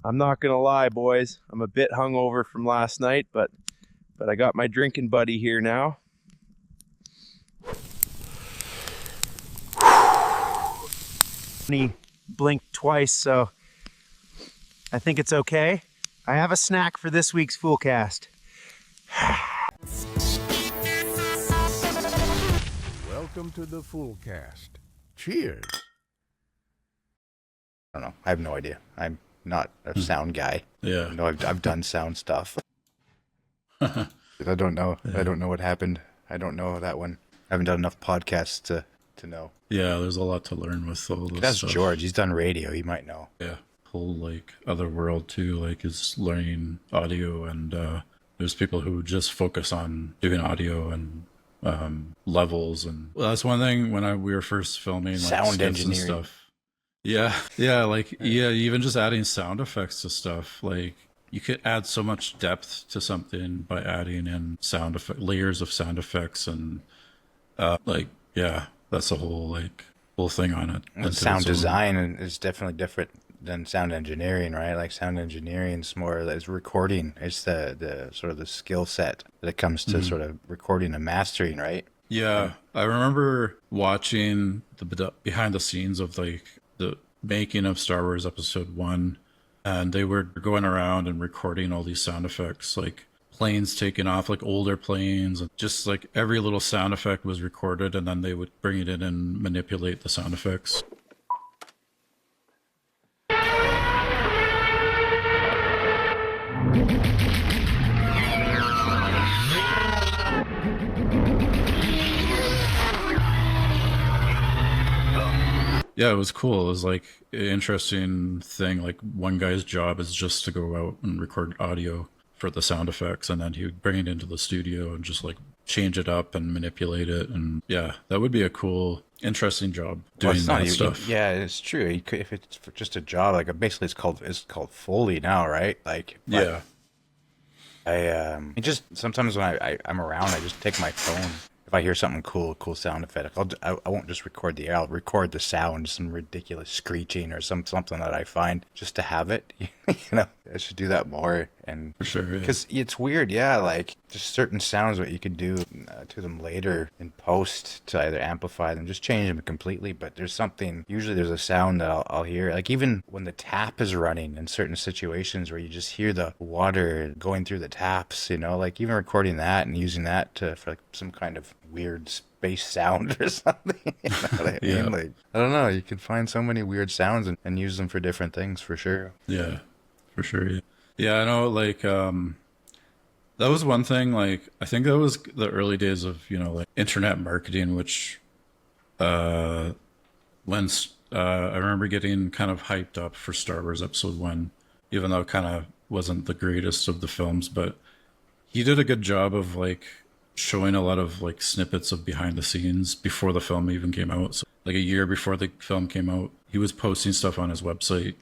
I'm not gonna lie, boys. I'm a bit hungover from last night, but I got my drinking buddy here now. He blinked twice, so I think it's okay. I have a snack for this week's Foolcast. Welcome to the Foolcast. Cheers. I don't know. I have no idea. I'm not a sound guy. Yeah. No, I've done sound stuff. I don't know. Yeah. I don't know what happened. I don't know that one. I haven't done enough podcasts to know. Yeah, there's a lot to learn with all this That's stuff. George. He's done radio. He might know. Yeah. Whole like other world too, like is learning audio, and there's people who just focus on doing audio and levels, and well, that's one thing when we were first filming like Sound skits and engineering. stuff. Yeah, like even just adding sound effects to stuff, like you could add so much depth to something by adding in layers of sound effects, and that's a whole thing on it. And sound design is definitely different than sound engineering, right? Like sound engineering is more it's recording. It's the sort of the skill set that it comes to sort of recording and mastering, right? Yeah, I remember watching the behind the scenes of like the making of Star Wars Episode 1, and they were going around and recording all these sound effects, like planes taking off, like older planes, and just like every little sound effect was recorded, and then they would bring it in and manipulate the sound effects. Yeah, it was cool. It was like an interesting thing. Like one guy's job is just to go out and record audio for the sound effects, and then he would bring it into the studio and just like change it up and manipulate it. And yeah, that would be a cool, interesting job doing that stuff. Yeah, it's true. If it's just a job, like basically it's called Foley now, right? Like Yeah. It just sometimes when I'm around, I just take my phone. If I hear something cool sound effect, I won't just record the air. I'll record the sound, some ridiculous screeching or something that I find just to have it. You know, I should do that more. And For sure, yeah. because it's weird, yeah. Like just certain sounds, what you could do to them later in post to either amplify them, just change them completely. But there's something. Usually, there's a sound that I'll hear, like even when the tap is running in certain situations where you just hear the water going through the taps. You know, like even recording that and using that for like some kind of weird space sound or something. You know what I mean? Yeah. Like I don't know. You can find so many weird sounds and use them for different things for sure. Yeah, for sure. Yeah. Yeah, I know, like, that was one thing, like, I think that was the early days of, like, internet marketing, which, I remember getting kind of hyped up for Star Wars Episode 1, even though it kind of wasn't the greatest of the films, but he did a good job of, like, showing a lot of, like, snippets of behind the scenes before the film even came out. So, like, a year before the film came out, he was posting stuff on his website,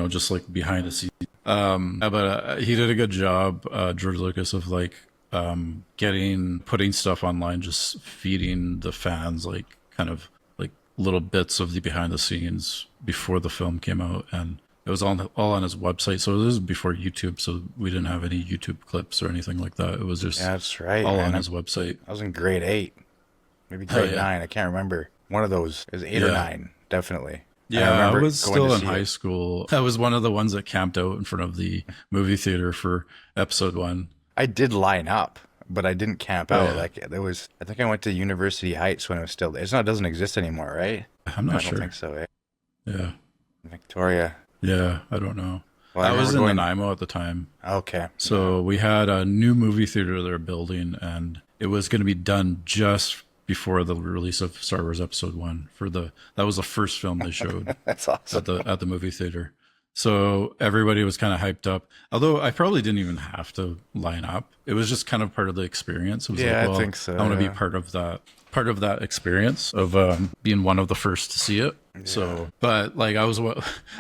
just, like, behind the scenes. But he did a good job, George Lucas, of like putting stuff online, just feeding the fans like kind of like little bits of the behind the scenes before the film came out, and it was all on his website. So this was before YouTube, so we didn't have any YouTube clips or anything like that. It was just That's right, all man. on his website. I was in grade 8, maybe grade yeah. 9. I can't remember. One of those. It was 8 or Yeah. 9, definitely. And Yeah, I remember was going still to in see high it. school. I was one of the ones that camped out in front of the movie theater for Episode 1. I did line up, but I didn't camp Oh, out. yeah. Like there was, I think I went to University Heights when it was still there. It doesn't exist anymore, right? I'm not I sure. don't think so. Eh? Yeah. Victoria. Yeah, I don't know. Well, I I was remember in going- Nanaimo at the time. Okay. So we had a new movie theater they're building, and it was going to be done just before the release of Star Wars Episode 1. That was the first film they showed That's awesome. at the movie theater. So everybody was kind of hyped up. Although I probably didn't even have to line up. It was just kind of part of the experience. It was Yeah, like, I well, think so, I want to be yeah. part of that experience of being one of the first to see it. So, but like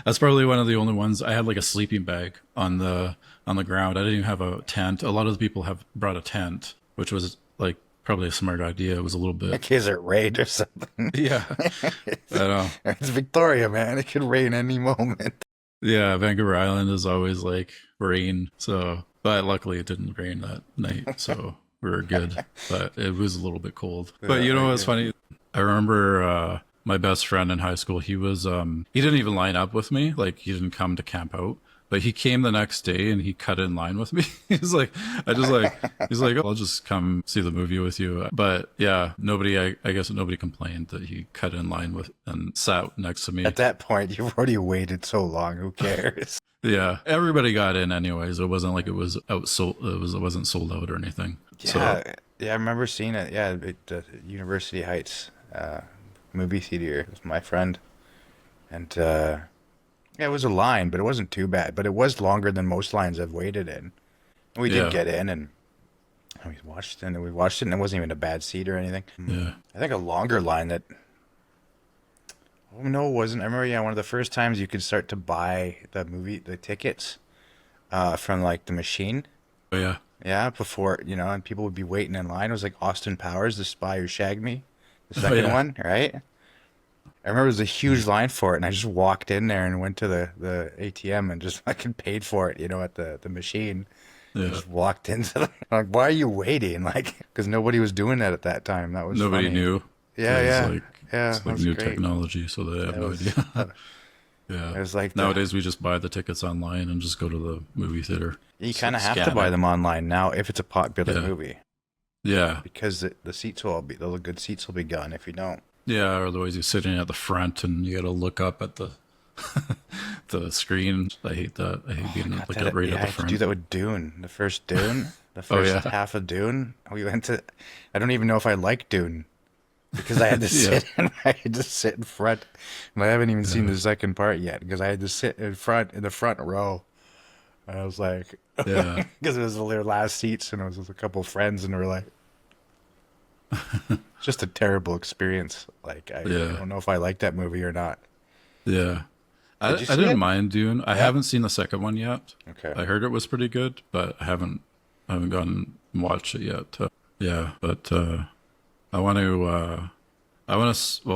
that's probably one of the only ones. I had like a sleeping bag on the ground. I didn't even have a tent. A lot of the people have brought a tent, which was like probably a smart idea. It was a little bit, Kids are raid or something. yeah. I know. It's Victoria, man. It could rain any moment. Yeah, Vancouver Island is always like rain. So, but luckily it didn't rain that night, so we were good. But it was a little bit cold. But you know what's funny? I remember my best friend in high school. He didn't even line up with me. Like he didn't come to camp out. But he came the next day and he cut in line with me. He's like, he's like, oh, I'll just come see the movie with you. But yeah, I guess nobody complained that he cut in line with and sat next to me. At that point, you've already waited so long. Who cares? Yeah, everybody got in anyways. It wasn't like it was outsold. It wasn't sold out or anything. Yeah, So, yeah, I remember seeing it. Yeah, at University Heights movie theater with my friend, and yeah, it was a line, but it wasn't too bad. But it was longer than most lines I've waited in. And we did get in, and we watched it, and it wasn't even a bad seat or anything. yeah. I think a longer line that. Oh no, it wasn't. I remember, yeah, one of the first times you could start to buy the tickets, from like the machine. Oh yeah. Yeah, before, and people would be waiting in line. It was like Austin Powers, The Spy Who Shagged Me, the second one, right? I remember there was a huge line for it, and I just walked in there and went to the ATM and just fucking paid for it, at the machine. Yeah. Just walked into like, why are you waiting? Like, because nobody was doing that at that time. That was Nobody funny. knew. Yeah, It was yeah, like, yeah. It's that like was new great. technology, so they have That no was- idea. Yeah. It was like Nowadays we just buy the tickets online and just go to the movie theater. you kind of have Scan to buy it. them online now if it's a popular Yeah. movie, Yeah. because the seats will all be the good seats will be gone if you don't. Yeah, or otherwise you're sitting at the front and you got to look up at the the screen. I hate that. I hate being God, look at right yeah, at I the had to front. do that with Dune, the first Dune, the first yeah. half of Dune. We went to. I don't even know if I like Dune because I had to sit. I had to sit in front. And I haven't even seen the second part yet because I had to sit in the front row. And I was like, Yeah. because it was their last seats, and it was with a couple of friends, and we were like, just a terrible experience. Like I don't know if I like that movie or not. Yeah. I Did you see didn't it? mind Dune. I haven't seen the second one yet. Okay. I heard it was pretty good, but I haven't gone and watched it yet. Yeah, but well,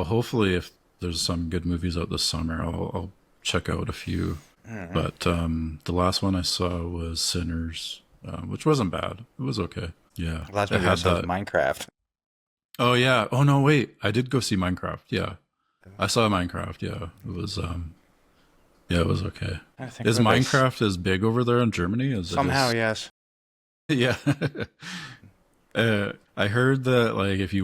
hopefully if there's some good movies out this summer, I'll check out a few. Mm-hmm. But the last one I saw was Sinners, which wasn't bad. It was okay. Yeah. The last It movie I had saw was that- Minecraft. Oh yeah. Oh no, wait. I did go see Minecraft. Yeah. I saw Minecraft. Yeah. It was yeah, it was okay. I think Is what I s- Minecraft as big over there in Germany as somehow? it Yes. is? Yeah. I heard that like if it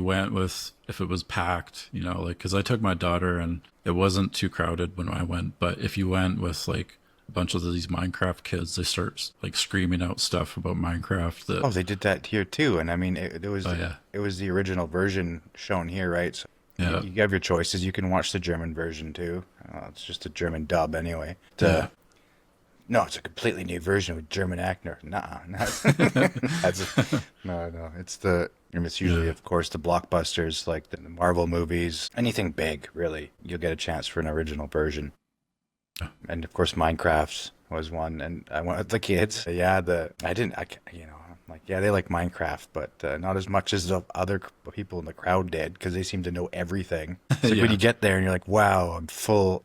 was packed, like because I took my daughter and it wasn't too crowded when I went, but if you went with like a bunch of these Minecraft kids, they start like screaming out stuff about Minecraft that Oh, they did that here too, and I mean, it was yeah. it was the original version shown here, right? So Yeah. you have your choices. You can watch the German version too. It's just a German dub anyway. Yeah. No, it's a completely new version with German actor. Nah, no. It's usually, of course, the blockbusters like the Marvel movies, anything big, really. You'll get a chance for an original version. And of course, Minecraft was one, and I went with the kids. Yeah, I'm like, yeah, they like Minecraft, but not as much as the other people in the crowd did because they seem to know everything. It's like Yeah. when you get there and you're like, wow,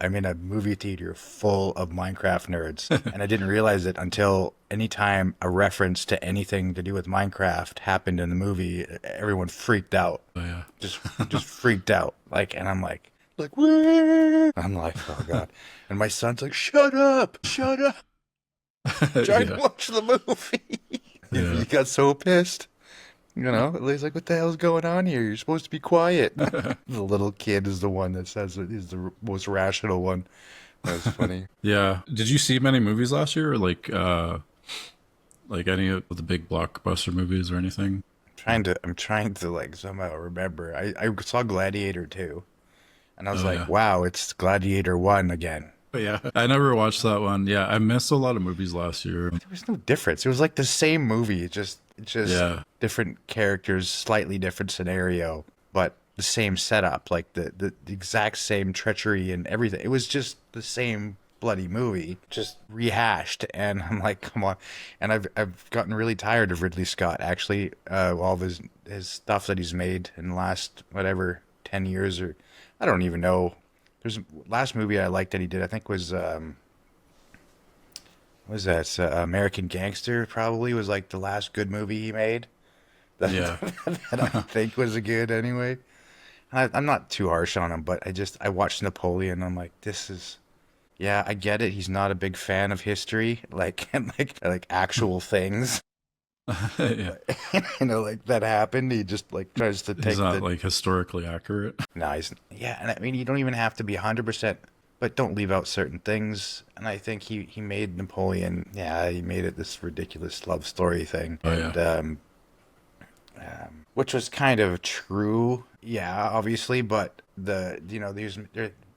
I'm in a movie theater full of Minecraft nerds, and I didn't realize it until anytime a reference to anything to do with Minecraft happened in the movie, everyone freaked out, Oh, yeah. just freaked out, and I'm like, what? I'm like, oh god, and my son's like, shut up, trying to watch the movie. Yeah. He got so pissed. He's like, what the hell's going on here? You're supposed to be quiet. The little kid is the one that says it is the most rational one. That was funny. Yeah. Did you see many movies last year? Or like any of the big blockbuster movies or anything? I'm trying to like somehow remember. I saw Gladiator 2. And I was Oh, like, yeah. wow, it's Gladiator 1 again. But yeah, I never watched that one. Yeah, I missed a lot of movies last year. There was no difference. It was like the same movie, just Yeah. different characters, slightly different scenario, but the same setup, like the exact same treachery and everything. It was just the same bloody movie, just rehashed. And I'm like, come on. And I've gotten really tired of Ridley Scott, actually, all of his stuff that he's made in the last, 10 years, or I don't even know. There's last movie I liked that he did, I think was what was that? American Gangster probably was like the last good movie he made. That, Yeah. that I think was good anyway. I'm not too harsh on him, but I watched Napoleon. I'm like, this is, yeah, I get it. He's not a big fan of history, like and like actual things, Yeah. like that happened. He just like tries to He's take not the. like historically accurate. No, he's yeah, and I mean you don't even have to be 100%, but don't leave out certain things. And I think he made Napoleon. Yeah, he made it this ridiculous love story thing, Oh and yeah. which was kind of true. Yeah, obviously, but the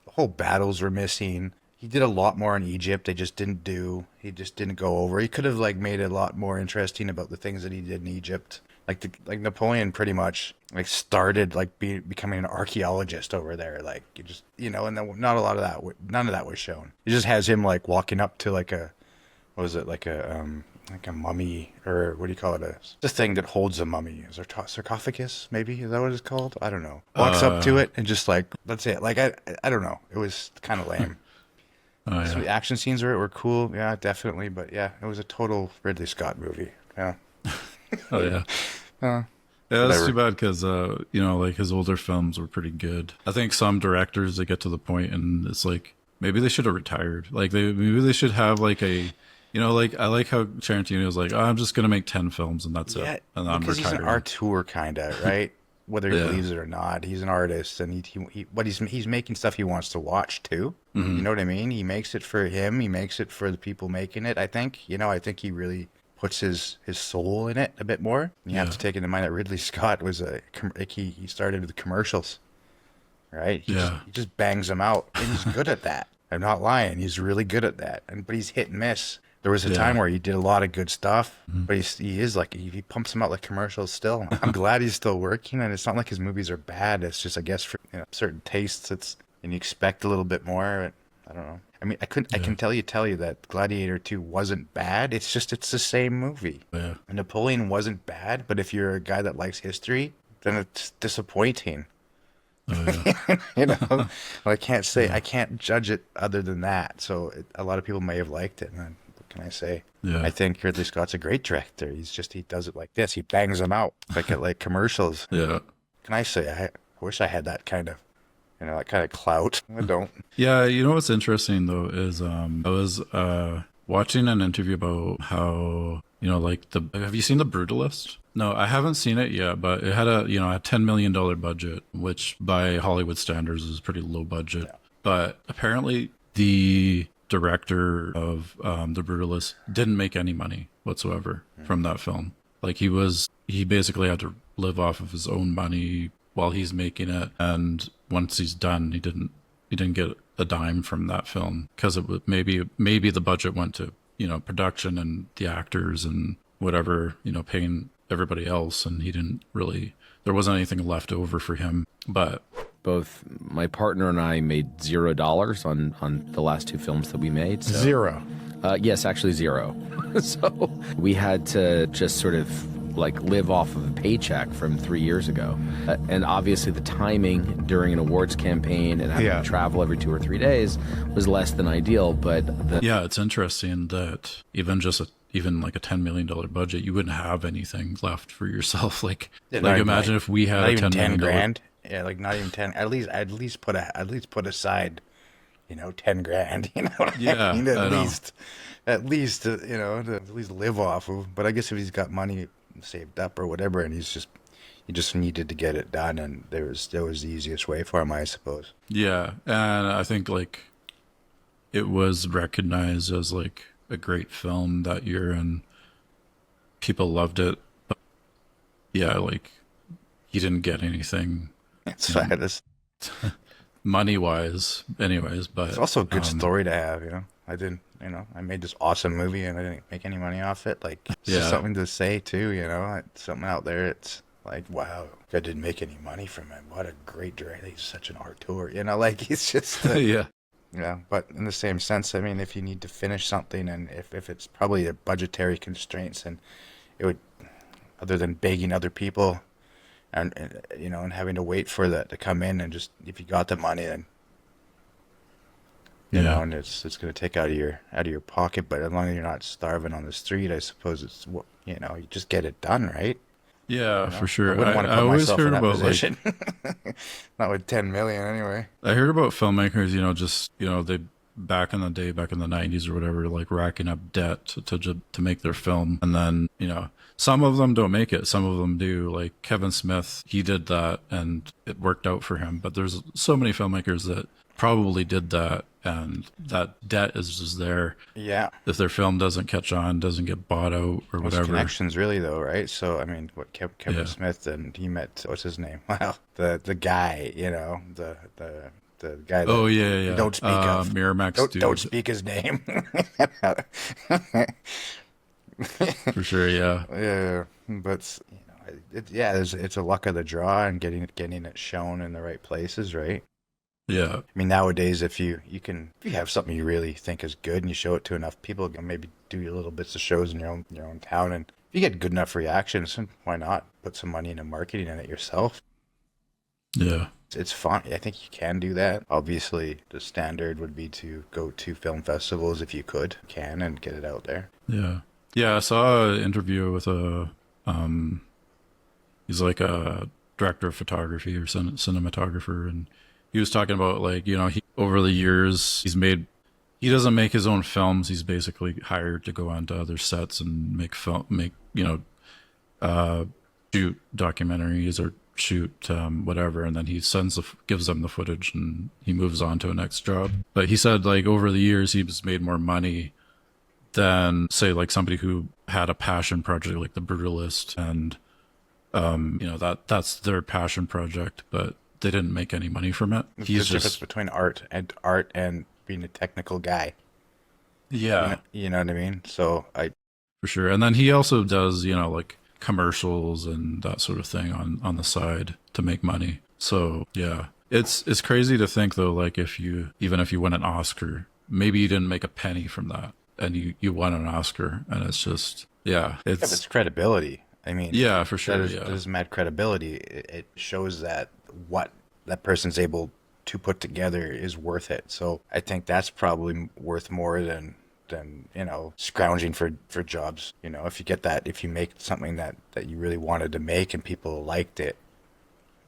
whole battles were missing. He did a lot more in Egypt. They just didn't do. He just didn't go over. He could have like made it a lot more interesting about the things that he did in Egypt. Like Napoleon pretty much like started like becoming an archaeologist over there. Like you just and then not a lot of that. None of that was shown. It just has him like walking up to like a what was it like a mummy, or what do you call it? The thing that holds a mummy. Is there sarcophagus? Maybe is that what it's called? I don't know. Walks up to it and just like that's it. Like I don't know. It was kind of lame. Oh Some of yeah. the action scenes were cool. Yeah, definitely. But yeah, it was a total Ridley Scott movie. Yeah. Oh yeah. Uh, Yeah, that's Whatever. too bad because like his older films were pretty good. I think some directors they get to the point and it's like maybe they should have retired. Like maybe they should have like a, like I like how Tarantino was like, oh, I'm just gonna make 10 films and that's Yeah, it, and I'm because he's an retiring. auteur kind of, right? Whether he Yeah. believes it or not, he's an artist, and but he's making stuff he wants to watch too. You know what I mean? He makes it for him. He makes it for the people making it. I think, I think he really puts his soul in it a bit more. You have Yeah. to take into mind that Ridley Scott was he started with commercials, right? Yeah. He just bangs them out, and he's good at that. I'm not lying. He's really good at that, but he's hit and miss. There was a Yeah. time where he did a lot of good stuff, but he is like he pumps them out like commercials still. I'm glad he's still working, and it's not like his movies are bad. It's just I guess for certain tastes, and you expect a little bit more. I don't know. I mean, I can tell you that Gladiator 2 wasn't bad. It's just it's the same movie. Yeah. Napoleon wasn't bad, but if you're a guy that likes history, then it's disappointing. Oh yeah. Well, I can't say I can't judge it other than that. So a lot of people may have liked it. And what can I say? Yeah. I think Ridley Scott's a great director. He does it like this. He bangs them out like commercials. Yeah. Can I say I wish I had that kind of that kind of clout. I don't. Yeah, what's interesting though is I was watching an interview about how like have you seen The Brutalist? No, I haven't seen it yet, but it had a a $10 million budget, which by Hollywood standards is pretty low budget. Yeah. But apparently the director of The Brutalist didn't make any money whatsoever from that film. Like he basically had to live off of his own money while he's making it, and once he's done, he didn't get a dime from that film because it would maybe the budget went to production and the actors and whatever paying everybody else, and there wasn't anything left over for him. But Both my partner and I made $0 on the last two films that we made. So, Zero. yes, actually zero. So we had to just sort of like live off of a paycheck from 3 years ago. And obviously the timing during an awards campaign and having Yeah. to travel every 2 or 3 days was less than ideal. But yeah, it's interesting that even like a $10 million budget, you wouldn't have anything left for yourself. Like imagine if we had not a even $10 10 million grand. Yeah, like not even 10. At least put aside, 10 grand. You know what Yeah, I mean? I know. At least to at least live off of. But I guess if he's got money saved up or whatever, and he just needed to get it done, and that was the easiest way for him, I suppose. Yeah, and I think like it was recognized as like a great film that year, and people loved it. But yeah, like he didn't get anything It's sad. It's money wise, anyways. But also a good story to have. I didn't. I made this awesome movie and I didn't make any money off it. Like, it's just Yeah. something to say too. It's something out there. It's like, wow, I didn't make any money from it. What a great director! He's such an auteur. Like it's just. yeah, But in the same sense, I mean, if you need to finish something, and if it's probably the budgetary constraints, and it would, other than begging other people, and having to wait for that to come in, and just if you got the money, then you Yeah. know, and it's going to take out of your pocket. But as long as you're not starving on the street, I suppose it's you know, you just get it done, right? Yeah, You for know, I sure. wouldn't want to I put always myself in heard that about like position. Not with 10 million anyway. I heard about filmmakers, you know, just you know they back in the day, back in the '90s or whatever, like racking up debt to make their film, and then you know some of them don't make it, some of them do. Like Kevin Smith, he did that and it worked out for him. But there's so many filmmakers that probably did that, and that debt is just there. Yeah. If their film doesn't catch on, doesn't get bought out or Those whatever. connections, really, though, right? So, I mean, what Kevin Yeah. Smith, and he met, what's his name? Well, the guy, you know, the guy that Oh yeah, we yeah. don't speak of. Miramax dude. Don't speak his name. For sure, yeah. Yeah, but you know, yeah, it's a luck of the draw and getting it shown in the right places, right? Yeah. I mean, nowadays, if you have something you really think is good and you show it to enough people, maybe do your little bits of shows in your own town, and if you get good enough reactions, why not put some money into marketing in it yourself? Yeah. It's fun. I think you can do that. Obviously, the standard would be to go to film festivals if you can and get it out there. Yeah. Yeah, I saw an interview with he's like a director of photography or cinematographer, and he was talking about like, you know, over the years he doesn't make his own films. He's basically hired to go onto other sets and shoot documentaries or shoot whatever, and then he gives them the footage and he moves on to a next job. But he said like over the years he's made more money than say like somebody who had a passion project like The Brutalist, and you know that's their passion project, but they didn't make any money from it. There's a difference between art and being a technical guy. Yeah, you know what I mean. So for sure. And then he also does, you know, like commercials and that sort of thing on the side to make money. So yeah, it's crazy to think though, like even if you win an Oscar, maybe you didn't make a penny from that, and you won an Oscar, and it's just it's credibility. I mean, yeah, for sure. That is mad credibility. It shows that what that person's able to put together is worth it. So I think that's probably worth more than you know, scrounging for jobs. You know, if you make something that you really wanted to make and people liked it,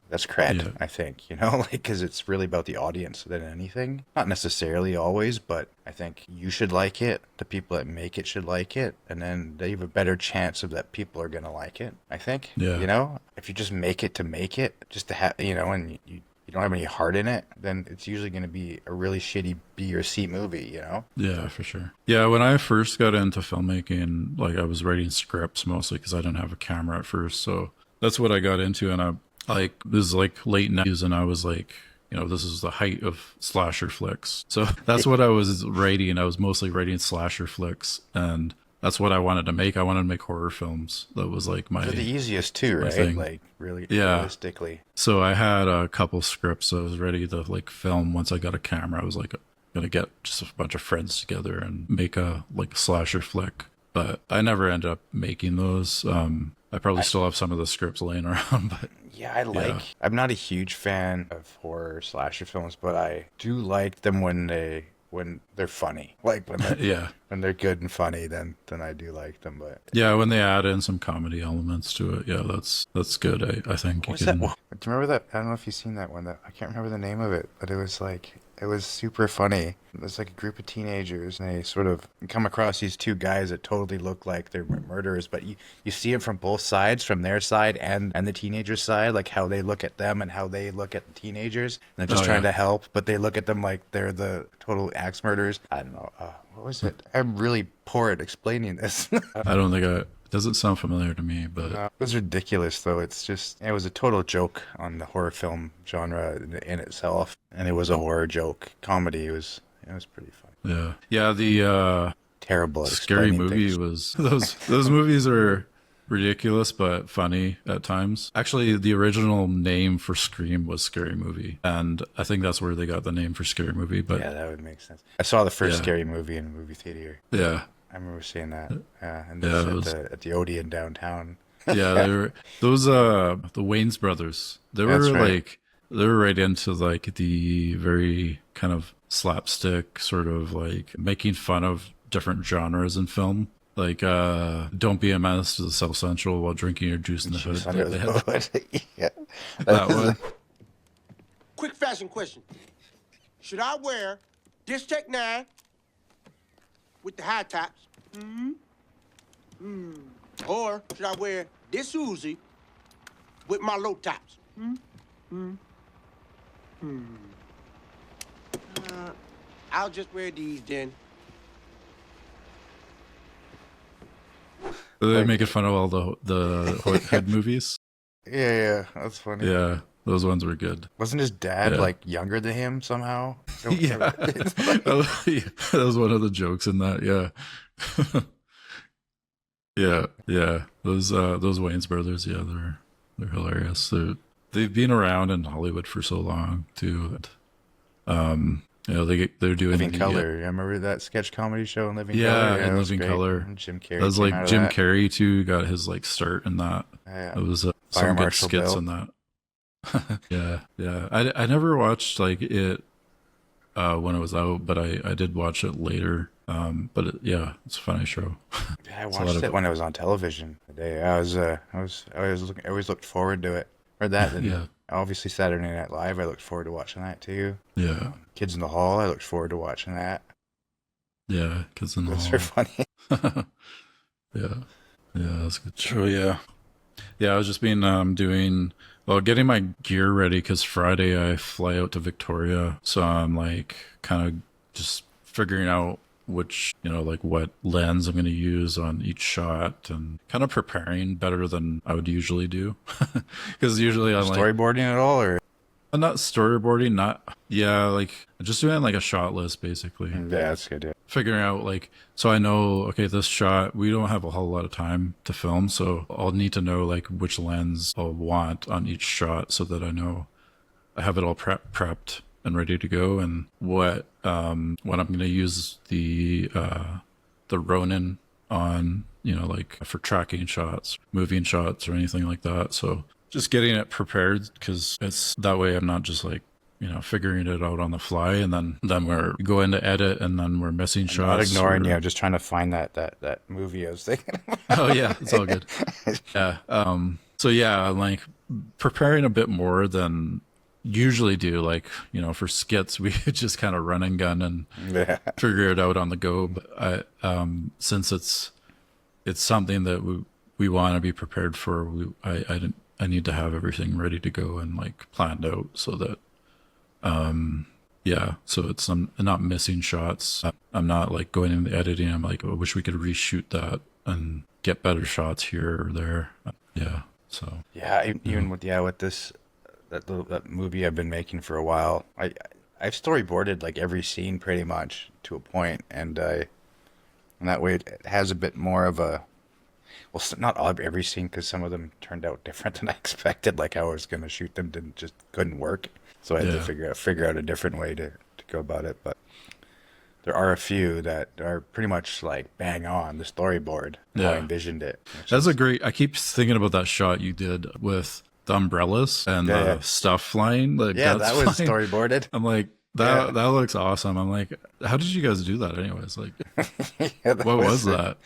that's cred. Yeah. I think, you know, like, because it's really about the audience than anything. Not necessarily always, but I think you should like it, the people that make it should like it, and then they have a better chance of that people are gonna like it, I think. Yeah. You know, if you just make it to make it, just to have, you know, and you don't have any heart in it, then it's usually going to be a really shitty B or C movie, you know? Yeah, for sure. Yeah, when I first got into filmmaking, like I was writing scripts mostly because I didn't have a camera at first. So that's what I got into. And this is like late 90s, and I was like, you know, this is the height of slasher flicks. So that's what I was writing. I was mostly writing slasher flicks, and that's what I wanted to make. I wanted to make horror films. That was like They're the easiest too, right? thing. Like really realistically. So I had a couple scripts I was ready to like film. Once I got a camera, I was like gonna get just a bunch of friends together and make a like slasher flick. But I never ended up making those. I probably still have some of the scripts laying around, but yeah, I'm not a huge fan of horror slasher films, but I do like them when they're funny. Like when they're, when they're good and funny, then I do like them. But yeah, when they add in some comedy elements to it, yeah, that's good. I think. What's that? Do you remember that? I don't know if you've seen that one. That I can't remember the name of it, but it was super funny. It was like a group of teenagers, and they sort of come across these two guys that totally look like they're murderers, but you see it from both sides, from their side and the teenagers' side, like how they look at them and how they look at the teenagers, and they're just trying to help, but they look at them like they're the total axe murderers. I don't know. What was it? I'm really poor at explaining this. I don't think it doesn't sound familiar to me, but it was ridiculous though. It was a total joke on the horror film genre in itself, and it was a horror joke comedy. It was pretty fun. Yeah. The terrible at Scary Movie things. was those movies are ridiculous but funny at times. Actually, the original name for Scream was Scary Movie, and I think that's where they got the name for Scary Movie. But yeah, that would make sense. I saw the first Scary Movie in a movie theater. Yeah, I remember seeing that. At the Odeon downtown. Yeah, they were those the Wayans brothers. They were That's right. like they're right into like the very kind of slapstick sort of like making fun of different genres in film. Like, don't be a menace to the South Central while drinking your juice in the hood. Juice under They the had hood. Yeah. that one. Quick fashion question. Should I wear this Tech 9 with the high tops? Or should I wear this Uzi with my low tops? I'll just wear these then. They're making fun of all the hood movies. Yeah, that's funny. Yeah, those ones were good. Wasn't his dad Yeah. like younger than him somehow? Yeah. That was one of the jokes in that. Yeah. Yeah. Those Wayans brothers, yeah, they're hilarious. They've been around in Hollywood for so long too. They're doing Living Color. You remember that sketch comedy show in Living Color? Yeah, it in was Living great. Color. Jim Carrey. That was came out like of Jim that. Carrey too got his like start in that. Yeah. It was Fire some good Marshal skits Bill. in that. Yeah. I never watched like it when it was out, but I did watch it later. But it's a funny show. Yeah, I It's a lot watched of- it when it was on television today. I always looked forward to it. Or that. And Yeah. obviously Saturday Night Live. I looked forward to watching that too. Yeah, Kids in the Hall. I looked forward to watching that. Kids in the Those Hall. are funny. Yeah, that's a good show. Yeah. I was just getting my gear ready because Friday I fly out to Victoria, so I'm like kind of just figuring out which like what lens I'm going to use on each shot and kind of preparing better than I would usually do because usually I'm like Storyboarding at all, or I'm not storyboarding, like just doing like a shot list basically. yeah, that's good. Yeah. Figuring out like, so I know, okay, this shot, we don't have a whole lot of time to film, so I'll need to know like which lens I'll want on each shot so that I know I have it all prepped and ready to go, and what I'm going to use the Ronin on, like for tracking shots, moving shots, or anything like that. So just getting it prepared, because it's that way I'm not just like figuring it out on the fly, and then we're going to edit and then we're missing I'm not shots. ignoring you. I'm just trying to find that movie I was thinking about. Oh yeah, it's all good. Yeah. So yeah, I'm like preparing a bit more than usually do. Like for skits, we just kind of run and gun and Yeah. figure it out on the go. But since it's something that we want to be prepared for, I need to have everything ready to go and like planned out so that so it's I'm not missing shots. I'm not like going in the editing. I'm like, I wish we could reshoot that and get better shots here or there. Yeah. So Yeah, even with this that movie I've been making for a while, I've storyboarded like every scene pretty much to a point, and that way it has a bit more of a, well, not every scene, because some of them turned out different than I expected. Like how I was gonna shoot them couldn't work, so I had to figure out a different way to go about it. But there are a few that are pretty much like bang on the storyboard, how I envisioned it. that's I keep thinking about that shot you did with the umbrellas and the stuff flying. Like, Yeah, that's that was flying. storyboarded. I'm like, that looks awesome. I'm like, how did you guys do that anyways? Like, Yeah, what was that?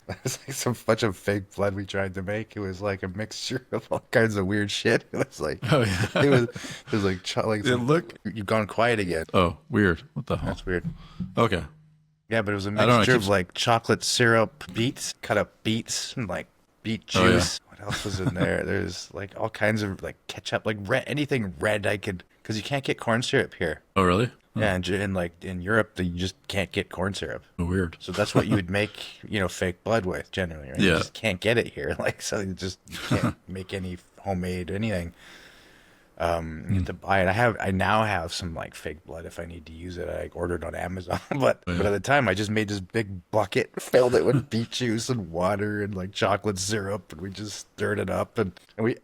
It was like some bunch of fake blood we tried to make. It was like a mixture of all kinds of weird shit. It was like, Oh yeah. it was like you've gone quiet again. Oh, weird. What the hell? That's weird. Okay. Yeah, but it was a don't know, mixture it of keeps- like chocolate syrup, beets, cut up beets, and like beet Oh, yeah. juice. What else was in there? There's like all kinds of like ketchup, like anything red I could, because you can't get corn syrup here. Oh really? Yeah, and like in Europe, you just can't get corn syrup. Oh, weird. So that's what you would make, fake blood with generally, right? You Yeah. just can't get it here. Like, so you can't make any homemade anything. You have to buy it. I now have some like fake blood if I need to use it. I ordered on Amazon, but at the time I just made this big bucket, filled it with beet juice and water and like chocolate syrup, and we just stirred it up, and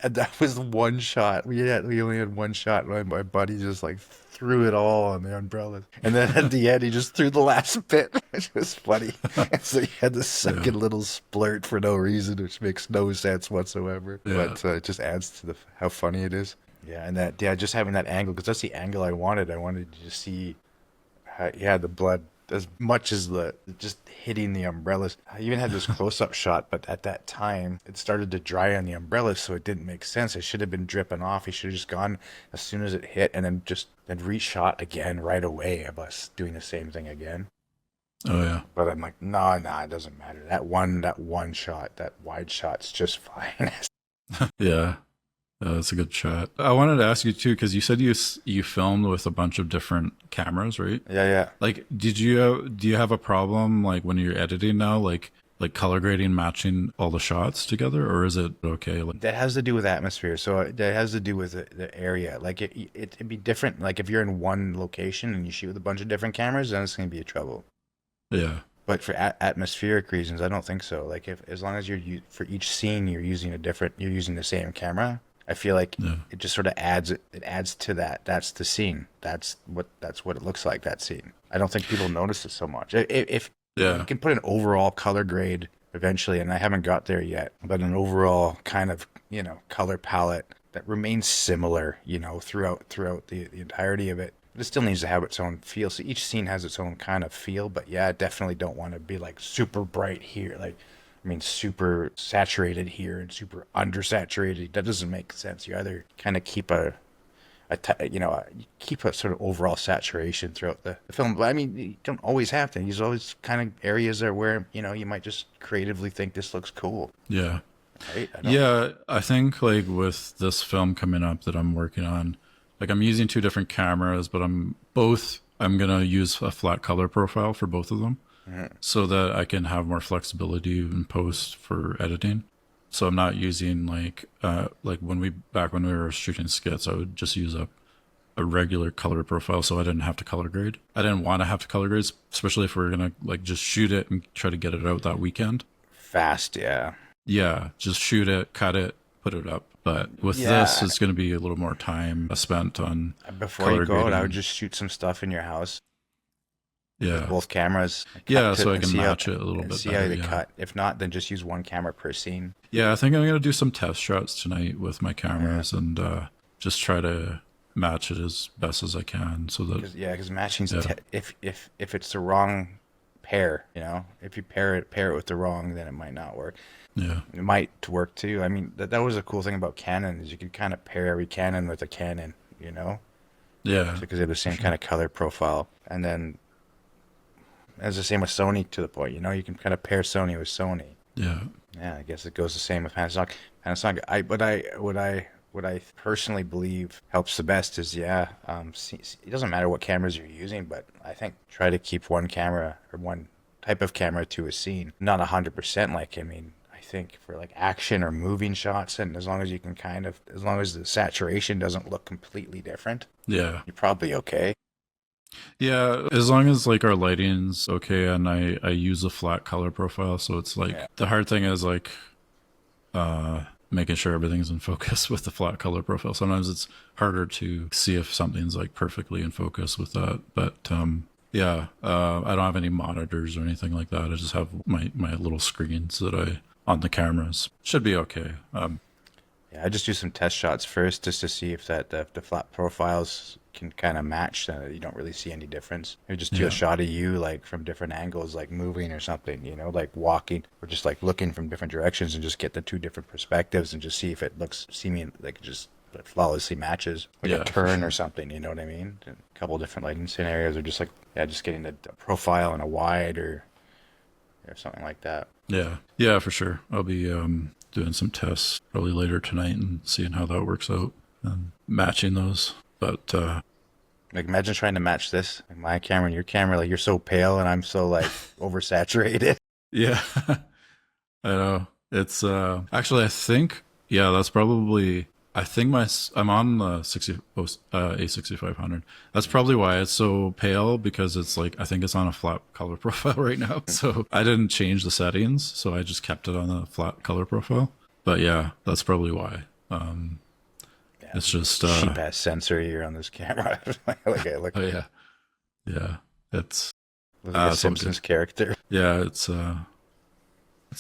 that was one shot. We only had one shot. My buddy just like threw it all on the umbrellas, and then at the end he just threw the last bit, which was funny. And so he had the second little splurt for no reason, which makes no sense whatsoever. Yeah. But it just adds to how funny it is. Yeah, and that just having that angle, because that's the angle I wanted. I wanted to just see, the blood as much as the just hitting the umbrellas. I even had this close-up shot, but at that time it started to dry on the umbrellas, so it didn't make sense. It should have been dripping off. He should have just gone as soon as it hit, and then reshot again right away of us doing the same thing again. Oh yeah. But I'm like, no, it doesn't matter. That one shot, that wide shot's just fine. Yeah. That's a good shot. I wanted to ask you too, because you said you filmed with a bunch of different cameras, right? Yeah. Like, do you have a problem like when you're editing now, like color grading, matching all the shots together, or is it okay? Like, That has to do with atmosphere. So that has to do with the area. Like it'd be different. Like if you're in one location and you shoot with a bunch of different cameras, then it's going to be a trouble. yeah, But for atmospheric reasons, I don't think so. Like as long as for each scene you're using the same camera. I feel like it just sort of adds to that. That's the scene. That's what it looks like, that scene. I don't think people notice it so much. If you can put an overall color grade eventually, and I haven't got there yet, but an overall kind of, color palette that remains similar, throughout the entirety of it. But it still needs to have its own feel. So each scene has its own kind of feel, but yeah, I definitely don't want to be like super bright here. Like, super saturated here and super undersaturated. That doesn't make sense. You either kind of keep keep a sort of overall saturation throughout the film. But you don't always have to. There's always kind of areas there where, you might just creatively think this looks cool. yeah. Right? I think like with this film coming up that I'm working on, like I'm using two different cameras, but I'm gonna use a flat color profile for both of them. So that I can have more flexibility in post for editing. So I'm not using like when we were shooting skits, I would just use a regular color profile, so I didn't have to color grade. I didn't want to have to color grade, especially if we are gonna like just shoot it and try to get it out that weekend. Fast, yeah. Yeah, just shoot it, cut it, put it up. But with this, it's going to be a little more time spent on before you go out. I would just shoot some stuff in your house. Yeah, with both cameras. So I can match it a little bit. See how they cut. If not, then just use one camera per scene. Yeah, I think I'm gonna do some test shots tonight with my cameras and just try to match it as best as I can. So that because matching's if it's the wrong pair, if you pair it with the wrong, then it might not work. Yeah, it might work too. That was a cool thing about Canon is you could kind of pair every Canon with a Canon, Yeah, because they have the same kind of color profile, and then. It's the same with Sony to the point, you can kind of pair Sony with Sony. Yeah. Yeah, I guess it goes the same with Panasonic. What I personally believe helps the best is, it doesn't matter what cameras you're using, but I think try to keep one camera or one type of camera to a scene. Not 100% I think for like action or moving shots, and as long as the saturation doesn't look completely different, you're probably okay. Yeah, as long as like our lighting's okay and I use a flat color profile, so it's like the hard thing is like making sure everything's in focus with the flat color profile. Sometimes it's harder to see if something's like perfectly in focus with that. But I don't have any monitors or anything like that. I just have my little screens that on the cameras. Should be okay. I just do some test shots first just to see if the flat profiles can kind of match, so that you don't really see any difference. Maybe just do a shot of you like from different angles, like moving or something, like walking, or just like looking from different directions and just get the two different perspectives and just see if it looks seeming like just flawlessly matches, like a turn or something. You know what I mean? A couple different lighting scenarios, or just like just getting the profile and a wide or something like that. Yeah, for sure. I'll be doing some tests probably later tonight and seeing how that works out and matching those. But like imagine trying to match this, like my camera and your camera, like you're so pale and I'm so like oversaturated. Yeah. I know. It's actually I think that's probably I'm on the A6500. That's probably why it's so pale, because it's like I think it's on a flat color profile right now. So I didn't change the settings, so I just kept it on a flat color profile. But yeah, that's probably why. It's just cheap ass sensor here on this camera. Oh yeah. It's like a Simpsons character. Yeah, it's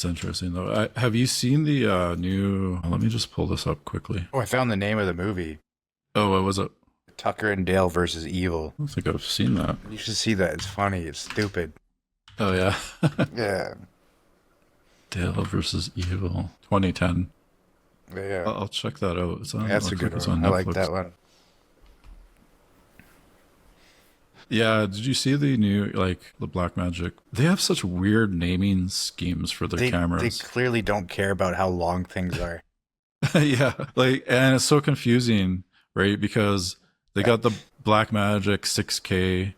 interesting though. Have you seen the new? Let me just pull this up quickly. Oh, I found the name of the movie. Oh, what was it? Tucker and Dale versus Evil. I don't think I've seen that. You should see that. It's funny. It's stupid. Oh yeah. Yeah. Dale versus Evil, 2010. Yeah. I'll check that out. It's on, That's a looks good like it's one. on I like Netflix. that one. Yeah, did you see the new, like, the Blackmagic? They have such weird naming schemes for their They cameras. clearly don't care about how long things are. Yeah, like, and it's so confusing, right? Because they got the Blackmagic 6K,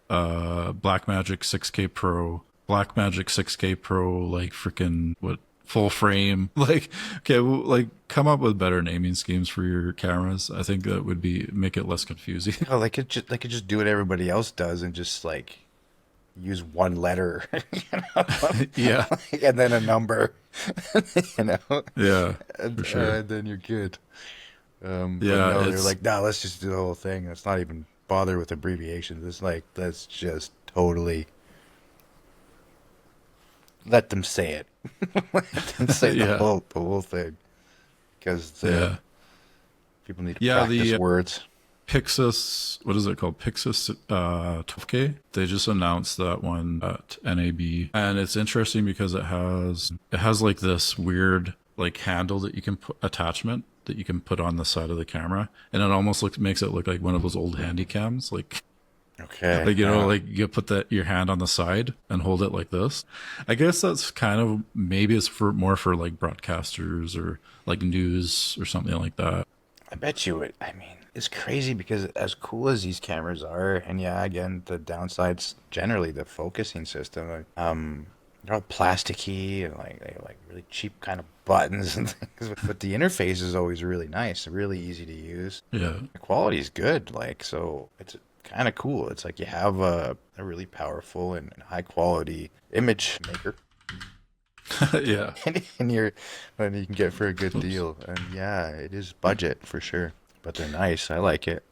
Blackmagic 6K Pro, Blackmagic 6K Pro, like freaking what, full frame. Like, okay, well, like, come up with better naming schemes for your cameras. I think that would make it less confusing. Oh, they could just do what everybody else does and just like use one letter, you know, Yeah, and then a number, you know. yeah, And, for sure. and then you're good. But Yeah, no, they're it's like, no, let's just do the whole thing. Let's not even bother with abbreviations. It's like, let's just totally let them say it. Let them say Yeah. the whole thing. Because yeah. people need to Yeah, practice the words. Pixis, what is it called? Pixis 12K. They just announced that one at NAB, and it's interesting because it has like this weird like handle that you can put attachment that you can put on the side of the camera, and it almost makes it look like one of those old handy cams, Okay. like like you put your hand on the side and hold it like this. I guess that's kind of, maybe it's more for like broadcasters or like news or something like that. I bet you it. I mean, it's crazy because as cool as these cameras are, and yeah, again, the downsides generally the focusing system. They're all plasticky and like they like really cheap kind of buttons and things. But the interface is always really nice, really easy to use. Yeah. The quality is good, like so it's kind of cool. It's like you have a really powerful and high quality image maker, Yeah. and you can get for a good deal. And yeah, it is budget for sure, but they're nice. I like it.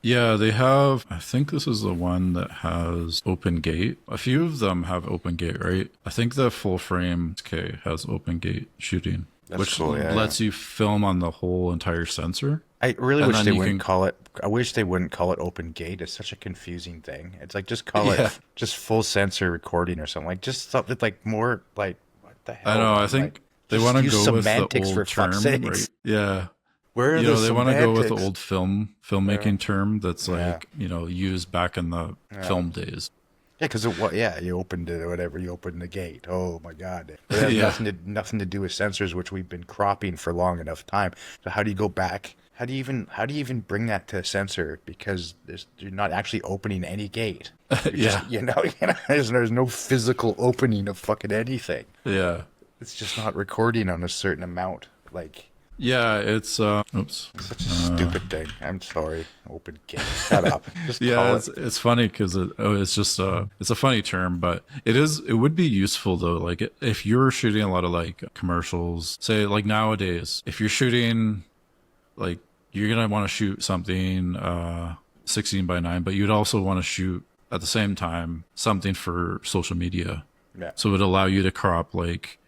Yeah, they have, I think this is the one that has open gate. A few of them have open gate, right? I think the full frame K has open gate shooting, That's which cool, yeah, lets you film on the whole entire sensor. I really And wish then they you wouldn't can- call it. I wish they wouldn't call it open gate. It's such a confusing thing. It's like just call Yeah. it just full sensor recording or something. Like just something like more like what the hell? I know, I Like, think they just want to use go with the semantics old for term, fuck's sakes. right? Yeah. Where are the They want to go with the semantics? old filmmaking term that's Yeah. like, used back in the film days. Yeah, because you opened it or whatever. You opened the gate. Oh my god! It has Yeah. nothing to do with sensors, which we've been cropping for long enough time. So how do you go back? How do you even bring that to a sensor? Because you're not actually opening any gate. You're Yeah. just, there's no physical opening of fucking anything. Yeah. It's just not recording on a certain amount. Like Yeah, it's oops. such a stupid thing. I'm sorry. Open gate. Shut up. Just Yeah, call it's funny because it's just it's a funny term, but it would be useful though. Like if you're shooting a lot of like commercials, say like nowadays, if you're shooting, like you're gonna want to shoot something 16:9, but you'd also want to shoot at the same time something for social media. Yeah. So it would allow you to crop like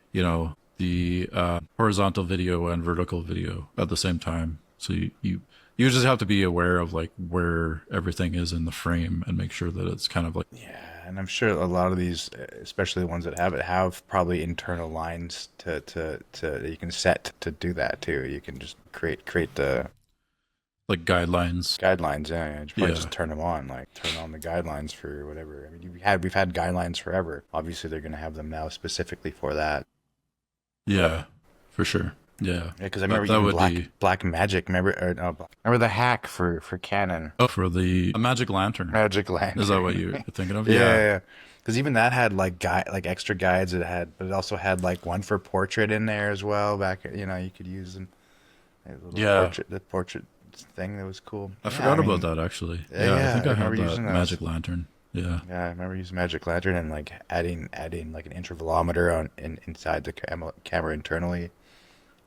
the horizontal video and vertical video at the same time. So you just have to be aware of like where everything is in the frame and make sure that it's kind of like Yeah, and I'm sure a lot of these, especially the ones that have probably internal lines to that you can set to do that too. You can just create the like guidelines. guidelines. Yeah, you probably Yeah. just turn them on, like turn on the guidelines for whatever. I mean, we've had guidelines forever. Obviously, they're going to have them now specifically for that. Yeah, for sure. Yeah. Yeah, because I That- remember that even would be Blackmagic. Remember the hack for Canon for the Magic Lantern. Magic Land. Is that what you're thinking of? Yeah. Because even that had like extra guides. But it also had like one for portrait in there as well. You could use them. Yeah. The portrait thing that was cool. I forgot about that actually. Yeah, Yeah, yeah, I think I I had remember that using those. Magic Lantern. Yeah. Yeah, I remember using Magic Lantern and like adding like an intervalometer inside the camera internally.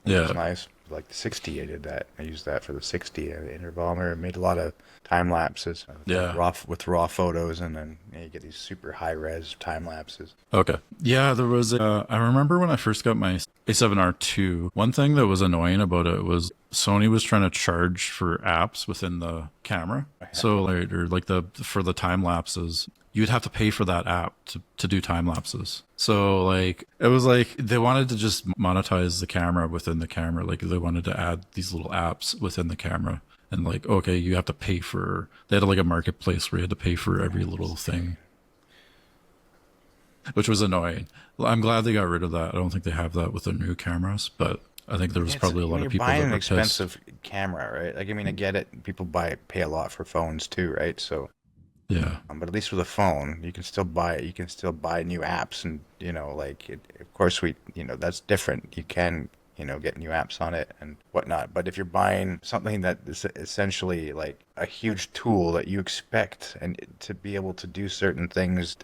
which Yeah. is nice. Like the 60, I did that. I used that for the 60 intervolver. I made a lot of time lapses. Yeah. With raw photos, and then you get these super high res time lapses. Okay. Yeah, there was. I remember when I first got my A7R2. One thing that was annoying about it was Sony was trying to charge for apps within the camera. So like, or like for the time lapses, you'd have to pay for that app to do time lapses. So like it was like they wanted to just monetize the camera within the camera. Like they wanted to add these little apps within the camera. And like, okay, you have to pay for. They had like a marketplace where you had to pay for every little thing, which was annoying. I'm glad they got rid of that. I don't think they have that with their new cameras, but I think there was probably a lot of people buying that an were expensive camera, right? Like, I mean, I get it. People pay a lot for phones too, right? So, pissed. Yeah, but at least with a phone, you can still buy it. You can still buy new apps, and like, of course, that's different. You can, get new apps on it and whatnot. But if you're buying something that is essentially like a huge tool that you expect and to be able to do certain things,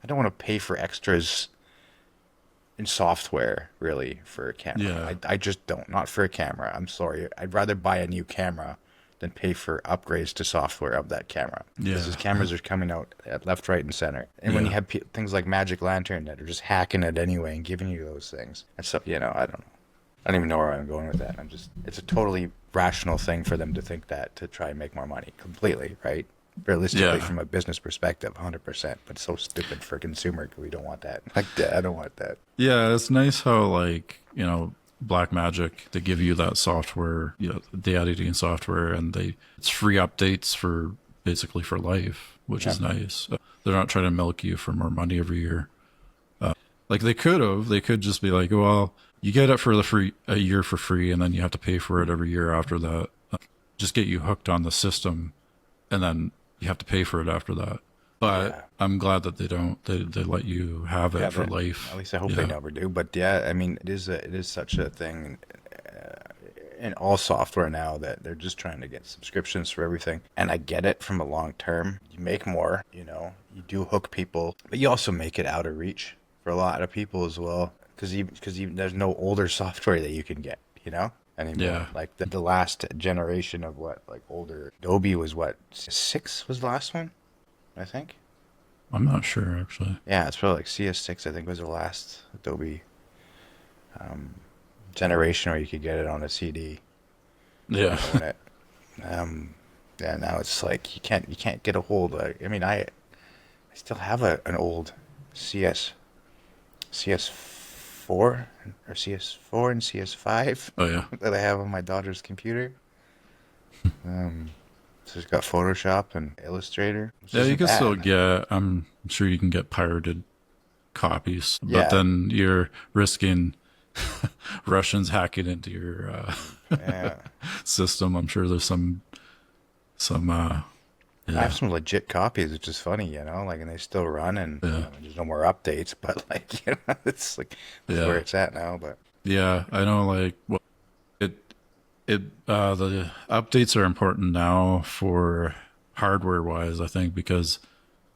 I don't want to pay for extras in software, really, for a camera. Yeah. I just don't. Not for a camera. I'm sorry. I'd rather buy a new camera than pay for upgrades to software of that camera. Yeah. Because these cameras are coming out at left, right, and center. And when you Yeah. have things like Magic Lantern that are just hacking it anyway and giving you those things, and so, I don't know. I don't even know where I'm going with that. It's a totally rational thing for them to think that, to try and make more money. Completely, right? Realistically, Yeah. from a business perspective, 100%. But it's so stupid for a consumer. We don't want that. Like, I don't want that. yeah. It's nice how like Blackmagic, they give you that software, the editing software, and it's free updates for basically for life, which is nice. They're not trying to milk you for more money every year. Like they could just be like, well, you get it for a year for free, and then you have to pay for it every year after that. Just get you hooked on the system, and then you have to pay for it after that. But I'm glad that they don't. They let you have it for life. At least I hope they never do. But yeah, I mean, it is such a thing in all software now that they're just trying to get subscriptions for everything. And I get it from a long term. You make more, you do hook people, but you also make it out of reach for a lot of people as well. Because there's no older software that you can get, anymore. Yeah. Like the last generation of older Adobe was 6 was the last one, I think. I'm not sure actually. Yeah, it's probably like CS6, I think, was the last Adobe generation where you could get it on a CD. Yeah. Own it. Yeah, now it's like you can't get a hold of. I mean, I still have an old CS4 or CS4 and CS5 Oh yeah. that I have on my daughter's computer. So it's got Photoshop and Illustrator. Which Yeah, you isn't can bad. still get. I'm sure you can get pirated copies, but Yeah. then you're risking Russians hacking into your Yeah. system. I'm sure there's some. I Yeah. have some legit copies, which is funny, and they still run, and there's no more updates, but it's like that's Yeah. where it's at now. But Yeah, I know. Like, well, the updates are important now for hardware wise. I think because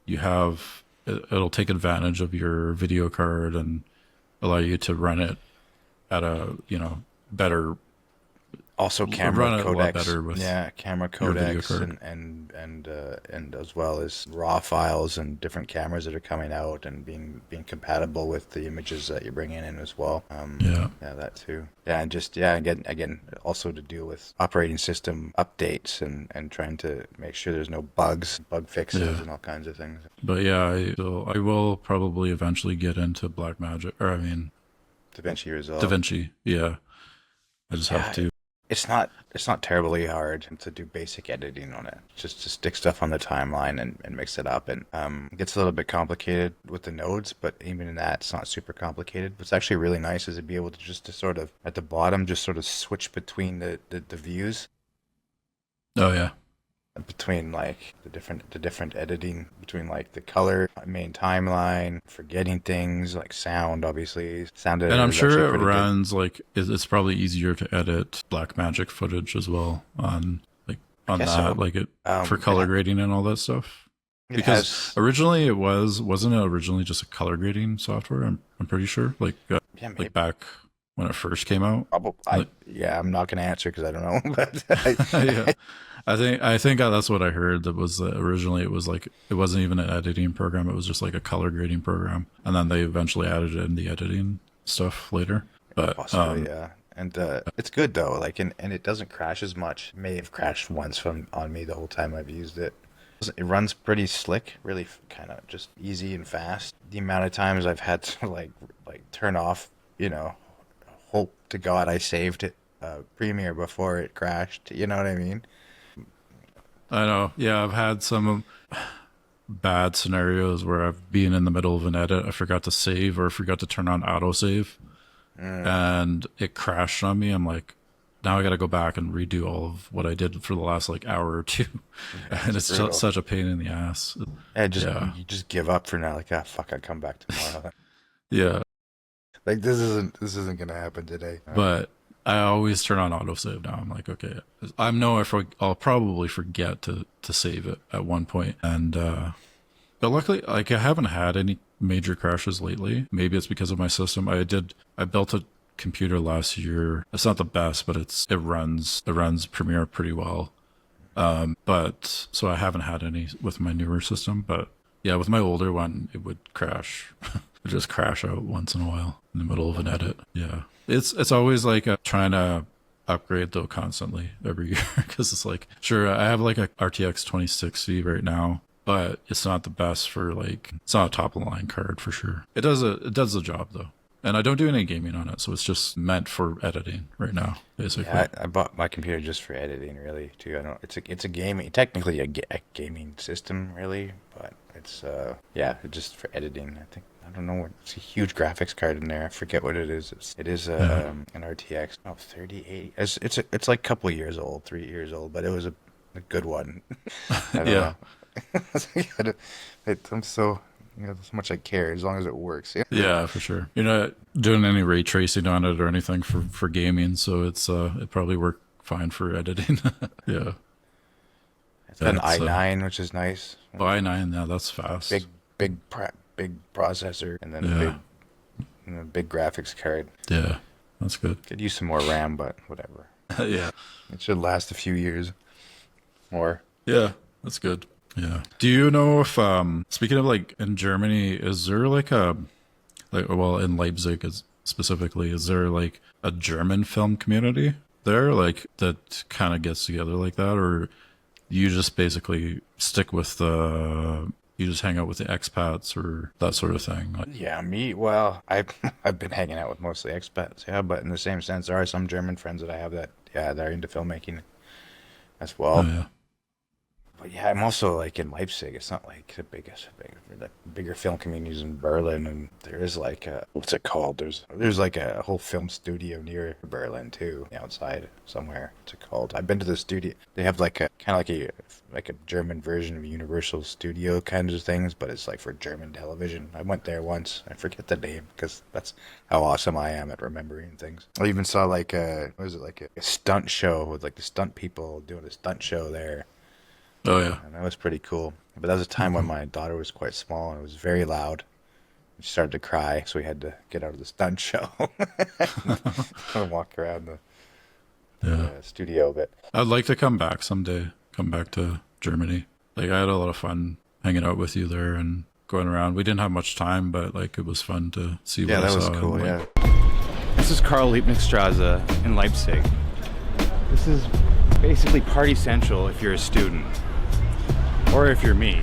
it'll take advantage of your video card and allow you to run it at a better. also Run camera it a lot codecs, better with camera your video codecs, card. and as well as raw files and different cameras that are coming out and being compatible with the images that you're bringing in as well. Yeah. Yeah, that too. Yeah, and just again, also to deal with operating system updates and trying to make sure there's no bug fixes Yeah. and all kinds of things. But yeah, I will probably eventually get into Blackmagic, or I mean DaVinci Resolve. DaVinci. Yeah, I just have to. It's not terribly hard to do basic editing on it. Just to stick stuff on the timeline and mix it up. And it gets a little bit complicated with the nodes, but even in that, it's not super complicated. What's actually really nice is to be able to sort of, at the bottom, just sort of switch between the views. Oh yeah. Between like the different editing, between like the color, main timeline, forgetting things like sound, obviously sound editor. And I'm is actually sure it pretty good. runs like it's probably easier to edit Blackmagic footage as well on guess that, so. like it for it color ha- grading and all that stuff. It Because has- originally wasn't it originally just a color grading software? I'm pretty sure yeah, maybe. like back when it first came out. Yeah, I'm not going to answer because I don't know. But Yeah, I think that's what I heard. That was originally it was like it wasn't even an editing program. It was just like a color grading program, and then they eventually added in the editing stuff later. But possibly, yeah. And it's good though. Like, and it doesn't crash as much. It may have crashed once on me the whole time I've used it. It runs pretty slick, really kind of just easy and fast. The amount of times I've had to like turn off, hope to God I saved it Premiere before it crashed. You know what I mean? I know. Yeah, I've had some bad scenarios where I've been in the middle of an edit, I forgot to save or forgot to turn on autosave, and it crashed on me. I'm like, now I got to go back and redo all of what I did for the last like hour or two, and it's just such a pain in the ass. You just give up for now. Like, fuck, I'll come back tomorrow. Yeah, like this isn't gonna happen today. But I always turn on autosave now. I'm like, okay, I'll probably forget to save it at one point. And but luckily, like I haven't had any major crashes lately. Maybe it's because of my system. I built a computer last year. It's not the best, but it runs Premiere pretty well. But so I haven't had any with my newer system. But yeah, with my older one, it would crash. It just crash out once in a while in the middle of an edit. Yeah. It's always like trying to upgrade though constantly every year because it's like, sure, I have like a RTX 2060 right now, but it's not the best for like, it's not a top of the line card for sure. It does the job though. And I don't do any gaming on it, so it's just meant for editing right now, basically. Yeah, I bought my computer just for editing, really. Too. I don't. It's a gaming, technically a gaming system, really, but it's just for editing. I don't know what. It's a huge graphics card in there. I forget what it is. It is an RTX 3080. It's like a couple of years old, 3 years old, but it was a good one. I don't know. I'm so. As much I care, as long as it works. Yeah, for sure. You're not doing any ray tracing on it or anything for gaming, so it's it probably worked fine for editing. Yeah. It's got an i9, which is nice. Oh, i9, yeah, that's fast. Big processor, and then a big graphics card. Yeah, that's good. Could use some more RAM, but whatever. Yeah. It should last a few years more. Yeah, that's good. Yeah. Do you know if, speaking of like in Germany, is there like in Leipzig specifically, is there like a German film community there, like that kind of gets together like that, or you just basically stick with you just hang out with the expats or that sort of thing? Yeah, I've been hanging out with mostly expats, yeah, but in the same sense, there are some German friends that I have that are into filmmaking as well. Oh, yeah. But yeah, I'm also like in Leipzig. It's not like the bigger film communities in Berlin, and there is like what's it called? There's like a whole film studio near Berlin too, outside somewhere. What's it called? I've been to the studio. They have like a kind of like a German version of Universal Studio kinds of things, but it's like for German television. I went there once. I forget the name because that's how awesome I am at remembering things. I even saw like a stunt show with like the stunt people doing a stunt show there. Oh, yeah. And that was pretty cool. But that was a time when my daughter was quite small and it was very loud. She started to cry, so we had to get out of the stunt show and walk around the studio a bit. I'd like to come back someday, come back to Germany. Like, I had a lot of fun hanging out with you there and going around. We didn't have much time, but like it was fun to see what I saw. Yeah, that was cool, yeah. This is Karl Liebknechtstraße in Leipzig. This is basically party central if you're a student. Or if you're me.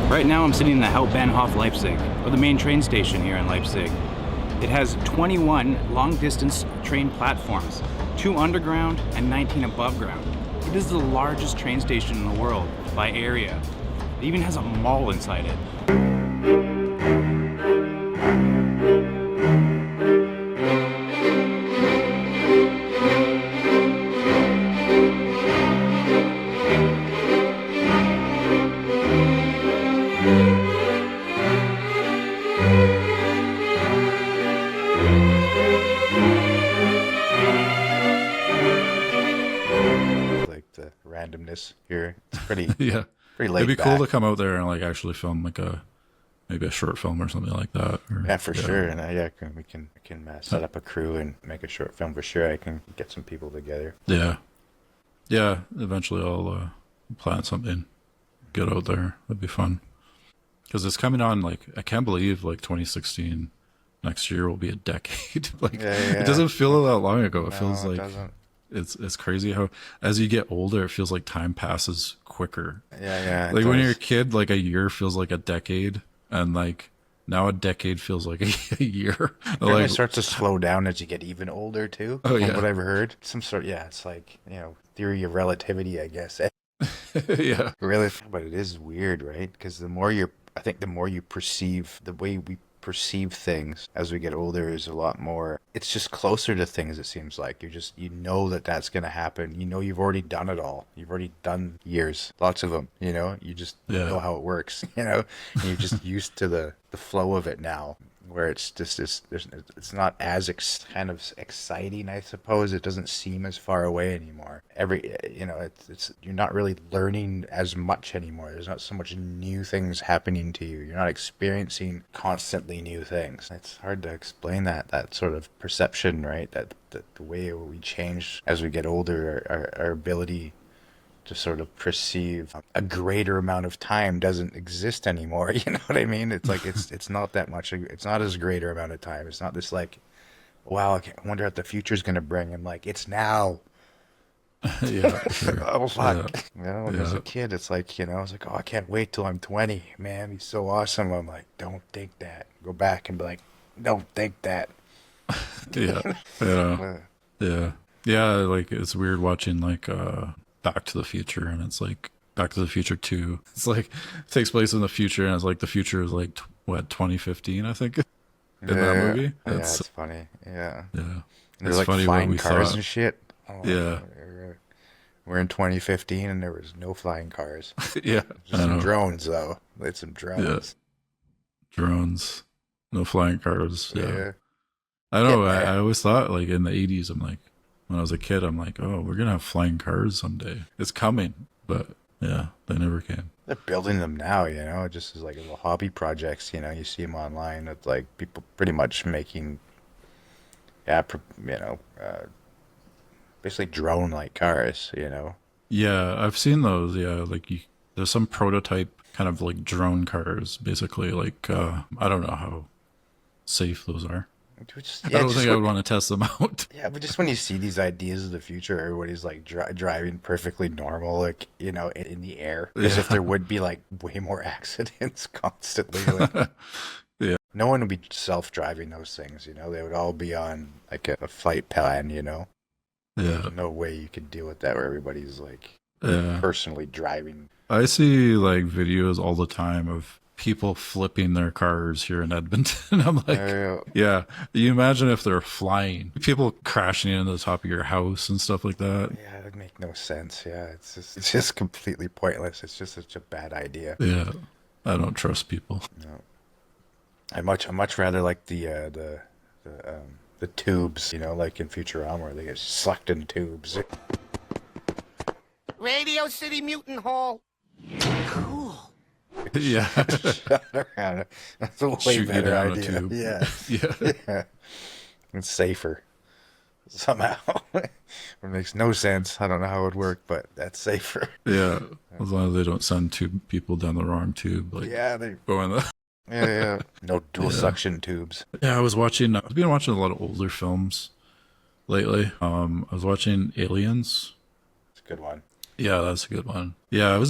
Right now I'm sitting in the Hauptbahnhof Leipzig, or the main train station here in Leipzig. It has 21 long-distance train platforms, 2 underground and 19 above ground. It is the largest train station in the world by area. It even has a mall inside it. pretty Yeah. pretty laid It'd be back. cool to come out there and like actually film like maybe a short film or something like that. Or, Yeah, for sure. And we can set up a crew and make a short film for sure. I can get some people together. Yeah. Yeah. Eventually I'll plan something, get out there. That'd be fun. Because it's coming on, like, I can't believe, like, 2016, next year will be a decade. Like, it doesn't feel that long ago. It feels like it's crazy how, as you get older, it feels like time passes quicker. Yeah. Like, when you're a kid, like, a year feels like a decade. And, like, now a decade feels like a year. Like, it starts to slow down as you get even older, too. Oh, from yeah. what I've heard. It's like, theory of relativity, I guess. Yeah. Really, but it is weird, right? Because the more you perceive, the way we perceive things as we get older is a lot more, it's just closer to things, it seems like. You know that's going to happen. You know you've already done it all. You've already done years, lots of them, you just know how it works, and you're just used to the flow of it now, where it's just it's not as kind of exciting, I suppose. It doesn't seem as far away anymore. You're not really learning as much anymore. There's not so much new things happening to you. You're not experiencing constantly new things. It's hard to explain that sort of perception, right? That the way we change as we get older, our ability to sort of perceive a greater amount of time doesn't exist anymore. You know what I mean? It's like it's not that much. It's not as greater amount of time. It's not this like, wow, I wonder what the future's gonna bring. I'm like, it's now. Yeah. Sure. Oh fuck. Yeah. When I was a kid, it's like, I was like, oh, I can't wait till I'm 20. Man, he's so awesome. I'm like, don't think that. Go back and be like, don't think that. Yeah. Yeah. Like, it's weird watching like Back to the Future, and it's like Back to the Future 2. It's like it takes place in the future, and it's like the future is like 2015, I think, in that movie. It's funny. Yeah. There's It's like funny flying what we cars thought. and shit. Oh, Yeah. We're in 2015 and there was no flying cars. Yeah. Just some drones though. It's some drones. Yeah. Drones. No flying cars. Yeah. I know. I always thought, like, in the 80s, I'm like, when I was a kid, I'm like, oh, we're gonna have flying cars someday. It's coming, but yeah, they never came. They're building them now, just as like little hobby projects. You see them online. It's like people pretty much making, basically drone-like cars. Yeah, I've seen those. Yeah, like there's some prototype kind of like drone cars, basically. Like I don't know how safe those are. I don't think I would want to test them out. Yeah, but just when you see these ideas of the future, everybody's like driving perfectly normal, like, in the air, as if there would be like way more accidents constantly. Like, Yeah. No one would be self-driving those things, They would all be on like a flight plan, Yeah. There's no way you could deal with that where everybody's like personally driving. I see like videos all the time of people flipping their cars here in Edmonton. I'm like, yeah, you imagine if they're flying, people crashing into the top of your house and stuff like that. Yeah, it would make no sense. Yeah, it's just completely pointless. It's just such a bad idea. Yeah, I don't trust people. No, I much rather like the tubes, like in Futurama, where they get sucked in tubes. Radio City Mutant Hall. Cool. Yeah. That's a way Shoot you better down a idea. tube. Yeah. It's safer. Somehow. It makes no sense. I don't know how it would work, but that's safer. Yeah. As long as they don't send two people down the wrong tube. Like, they go in the... Yeah. No dual suction tubes. Yeah, I've been watching a lot of older films lately. I was watching Aliens. It's a good one. Yeah, that's a good one. Yeah,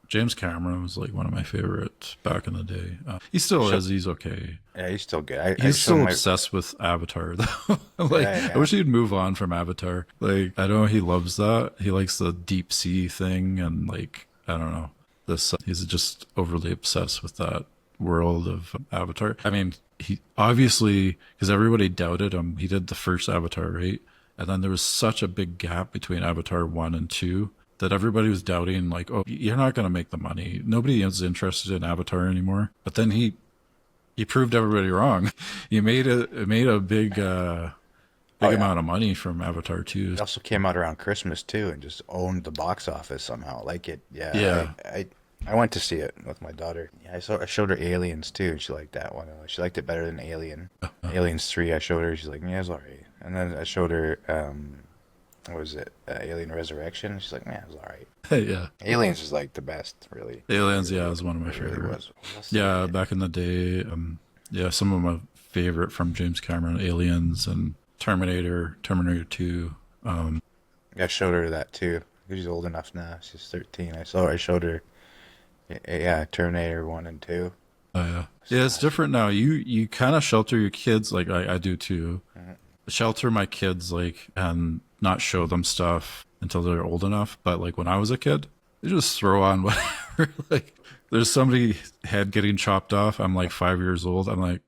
James Cameron was like one of my favorites back in the day. He still is. He's okay. Yeah, he's still good. He's still obsessed with Avatar, though. I wish he'd move on from Avatar. Like, I know he loves that. He likes the deep sea thing, and like, I don't know. He's just overly obsessed with that world of Avatar. I mean, he obviously, because everybody doubted him, he did the first Avatar, right? And then there was such a big gap between Avatar 1 and 2 that everybody was doubting, like, oh, you're not going to make the money. Nobody is interested in Avatar anymore. But then he proved everybody wrong. He made a big big yeah. amount of money from Avatar 2. It also came out around Christmas too, and just owned the box office somehow. Like it, yeah. Yeah. I went to see it with my daughter. Yeah, I showed her Aliens too, and she liked that one. She liked it better than Alien. Aliens 3, I showed her. She's like, yeah, it's alright. And then I showed her, what was it? Alien Resurrection. She's like, yeah, it's alright. Yeah. Aliens is like the best, really. Aliens, yeah, is one of my It really favorites. was. Yeah, back in the day, yeah, some of my favorite from James Cameron, Aliens and Terminator 2. I showed her that too. She's old enough now. She's 13. I showed her, yeah, Terminator 1 and 2. Oh yeah, yeah. It's different now. You kind of shelter your kids, like I do too. Shelter my kids, like, and not show them stuff until they're old enough. But like when I was a kid, they just throw on whatever. Like there's somebody head getting chopped off. I'm like 5 years old. I'm like,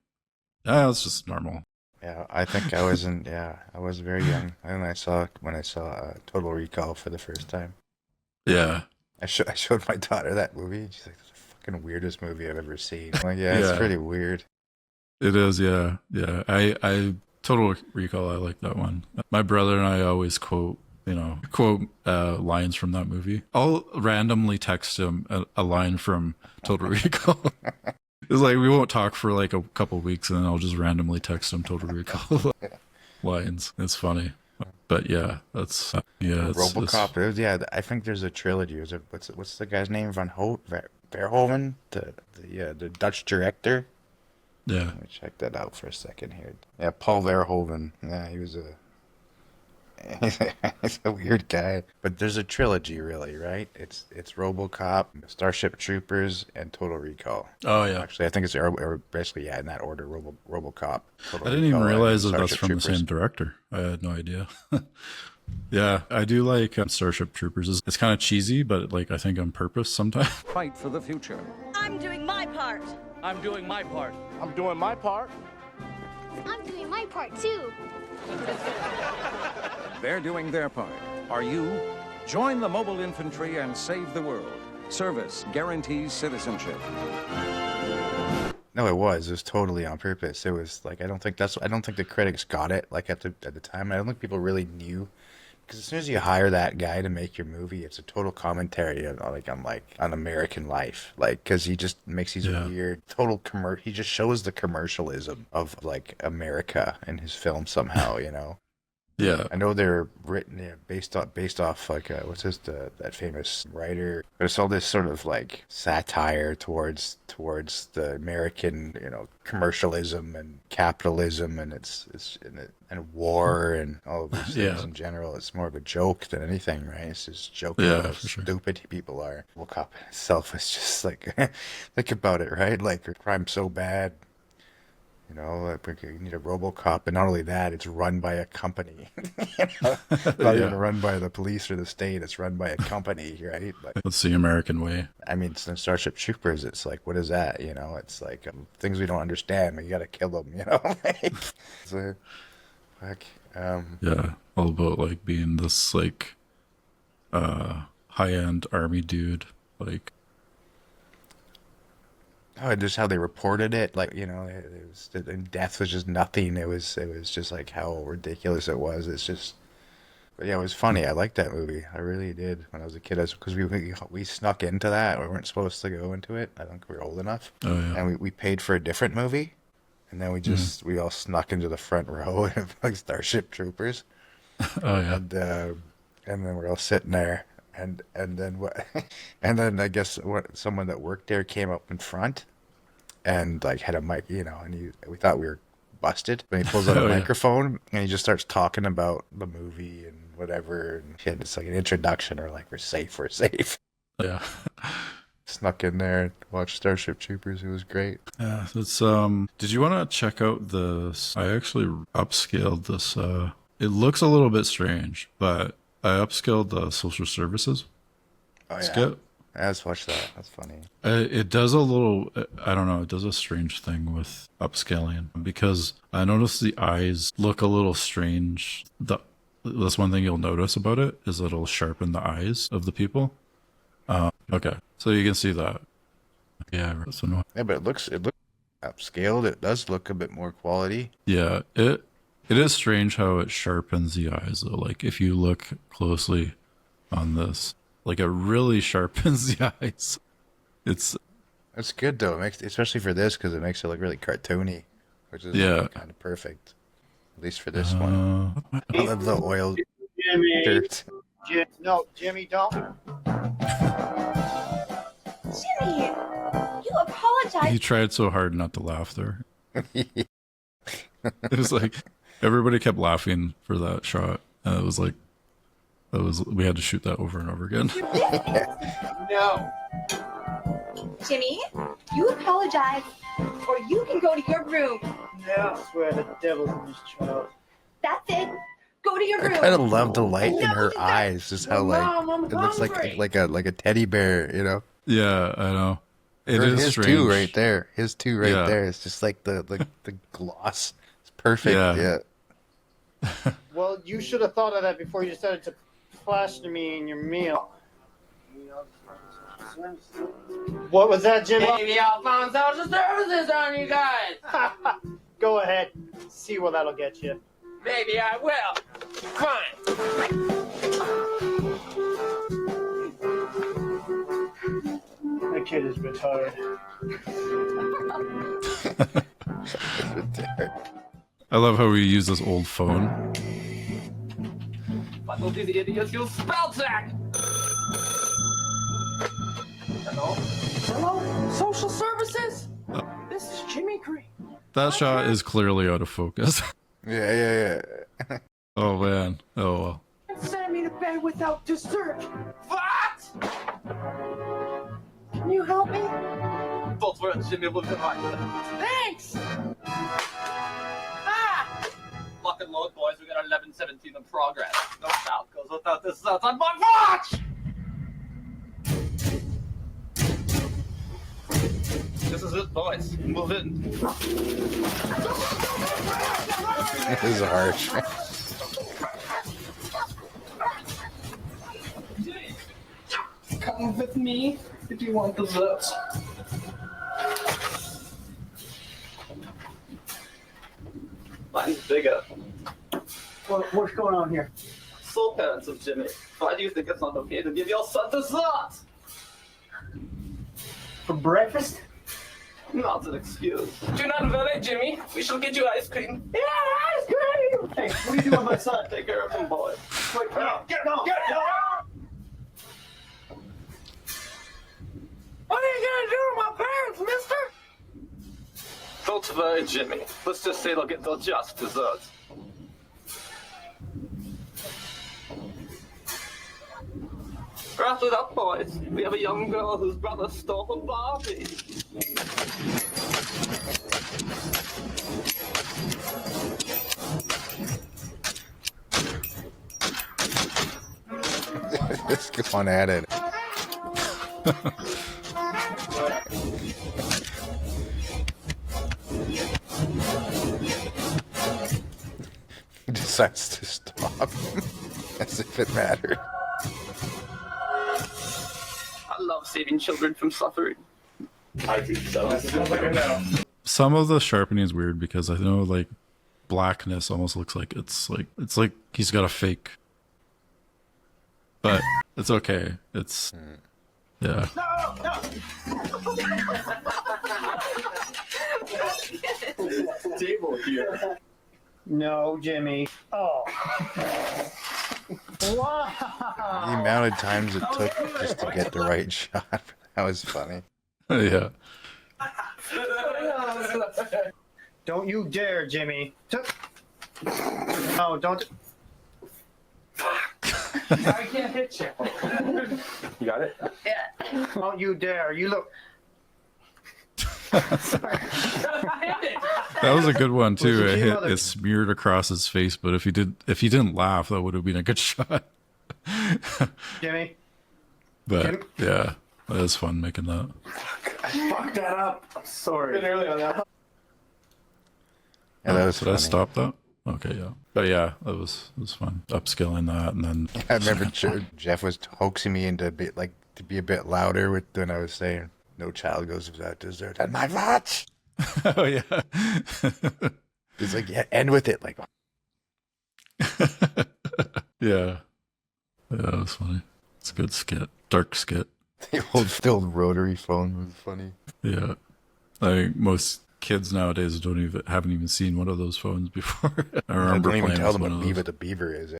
ah, it's just normal. Yeah, I think I was in. Yeah, I was very young when I saw Total Recall for the first time. Yeah. I showed my daughter that movie, and she's like, "That's the fucking weirdest movie I've ever seen." I'm like, yeah, it's pretty weird. It is, yeah, yeah. I Total Recall. I like that one. My brother and I always quote lines from that movie. I'll randomly text him a line from Total Recall. It's like we won't talk for like a couple weeks, and then I'll just randomly text him Total Recall lines. It's funny, but yeah, that's RoboCop. Yeah, I think there's a trilogy. What's the guy's name? Verhoeven, the Dutch director. Yeah. Let me check that out for a second here. Yeah, Paul Verhoeven. Yeah, he was he's a weird guy. But there's a trilogy, really, right? It's RoboCop, Starship Troopers, and Total Recall. Oh yeah. Actually, I think it's basically in that order. RoboCop. Total I didn't even Recall, realize and that that's Starship from Troopers. the same director. I had no idea. Yeah, I do like Starship Troopers. It's kind of cheesy, but like I think on purpose sometimes. Fight for the future. I'm doing my part. I'm doing my part. I'm doing my part. I'm doing my part too. They're doing their part. Are you? Join the mobile infantry and save the world. Service guarantees citizenship. No, it was totally on purpose. It was like I don't think the critics got it like at the time. I don't think people really knew, because as soon as you hire that guy to make your movie, it's a total commentary on American life. Like, because he just makes these weird total he just shows the commercialism of like America in his film somehow, you know. Yeah. I know they're written based off like that famous writer. There's all this sort of like satire towards the American, you know, commercialism and capitalism and and war and all of these things in general. It's more of a joke than anything, right? It's just joking about how stupid people are. RoboCop itself is just like think about it, right? Like crime's so bad. You know, like you need a RoboCop, and not only that, it's run by a company. You know? Not even run by the police or the state. It's run by a company, right? Like, that's the American way. I mean, in Starship Troopers, it's like, what is that? You know, it's like things we don't understand. But you got to kill them. You know, so, like, yeah, all about like being this like high-end army dude, like. Oh, just how they reported it, like, you know, death was just nothing. It was just like how ridiculous it was. It's just, but yeah, it was funny. I liked that movie. I really did when I was a kid. Because we snuck into that. We weren't supposed to go into it. I think we were old enough. Oh yeah. And we paid for a different movie, and then we all snuck into the front row of like Starship Troopers. Oh yeah. And then we're all sitting there. And then what? And then I guess someone that worked there came up in front, and like had a mic, you know, and we thought we were busted. But he pulls out a microphone and he just starts talking about the movie and whatever and shit. It's like an introduction, or like we're safe. Yeah. Snuck in there and watched Starship Troopers. It was great. Yeah, it's did you want to check out this? I actually upscaled this. It looks a little bit strange, but I upscaled the social services. Oh yeah. Skit. Yeah, let's watch that. That's funny. It does a little, I don't know, it does a strange thing with upscaling, because I noticed the eyes look a little strange. That's one thing you'll notice about it, is it'll sharpen the eyes of the people. Okay, so you can see that. Yeah, Yeah, but it looks upscaled. It does look a bit more quality. Yeah, it It is strange how it sharpens the eyes, though. Like, if you look closely on this, like, it really sharpens the eyes. It's good though. It makes, especially for this, because it makes it look really cartoony, which is kind of perfect. At least for this one. I love the oil dirt. No, Jimmy, don't. Jimmy, you apologize. He tried so hard not to laugh there. It was like everybody kept laughing for that shot, and it was like we had to shoot that over and over again. No. Jimmy, you apologize, or you can go to your room. No, I swear the devil's in this child. That's it. Go to your I room. kind of love the light in her eyes, just how it looks like a teddy bear, you know. Yeah, I know. It Or is his strange. too right there. His too right there. It's just like the gloss. It's perfect. Yeah. Well, you should have thought of that before you decided to plaster me in your meal. What was that, Jimmy? Maybe I'll find social services on you guys. Go ahead. See where that'll get you. Maybe I will. Fine. That kid is retarded. I love how we use this old phone. But will these idiots use spell check? Hello? Hello? Social services? This is Jimmy Green. That shot is clearly out of focus. Yeah. Oh man. Oh well. Send me to bed without dessert. What? Can you help me? Don't worry, Jimmy will be right. Thanks! Ah! Lock and load, boys. We got 11:17 in progress. No sound goes without this sound on my watch! This is it, boys. Move in. This is harsh. Come with me if you want dessert. Mine's bigger. What's going on here? Soul parents of Jimmy, why do you think it's not okay to give your son dessert? For breakfast? Not an excuse. Do not worry, Jimmy. We shall get you ice cream. Yeah, ice cream! Hey, what are you doing, my son? Take care of him, boy. Wait, no. No! What are you gonna do to my parents, mister? Don't worry, Jimmy. Let's just say they'll get their just desserts. Wrap it up, boys. We have a young girl whose brother stole a Barbie. Let's go on at it. He decides to stop as if it mattered. I love saving children from suffering. I do so. Some of the sharpening is weird because I know like blackness almost looks like it's like he's got a fake. But it's okay. It's yeah. Table here. No, Jimmy. Oh. Wow. The amount of times it took just to get the right shot. That was funny. Yeah. Don't you dare, Jimmy. No, don't. I can't hit you. You got it? Yeah. Don't you dare. You look. That was a good one too. It smeared across his face, but if he didn't laugh, that would have been a good shot. Jimmy. But yeah, that was fun making that. I fucked that up. I'm sorry. Been early on that. Yeah, that was Did funny. I stop that? Okay, yeah. But yeah, it was fun. Upskilling that and then I remember Jeff was coaxing me into to be a bit louder when I was saying no child goes without dessert. And my watch. oh yeah. He's like, yeah, end with it. Like, Yeah. Yeah, that was funny. It's a good skit. Dark skit. The old rotary phone was funny. Yeah. Like most kids nowadays haven't even seen one of those phones before. I remember Don't even playing tell with them one what of Beaver those. the Beaver is.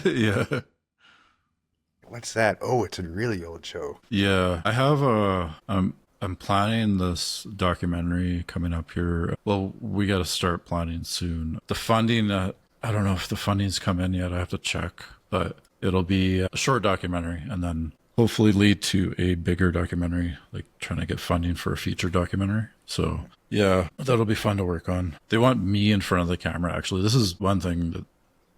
Yeah. What's that? Oh, it's a really old show. Yeah. I have I'm planning this documentary coming up here. Well, we got to start planning soon. The funding, I don't know if the funding's come in yet. I have to check, but it'll be a short documentary and then hopefully lead to a bigger documentary, like trying to get funding for a feature documentary. So yeah, that'll be fun to work on. They want me in front of the camera. Actually, this is one thing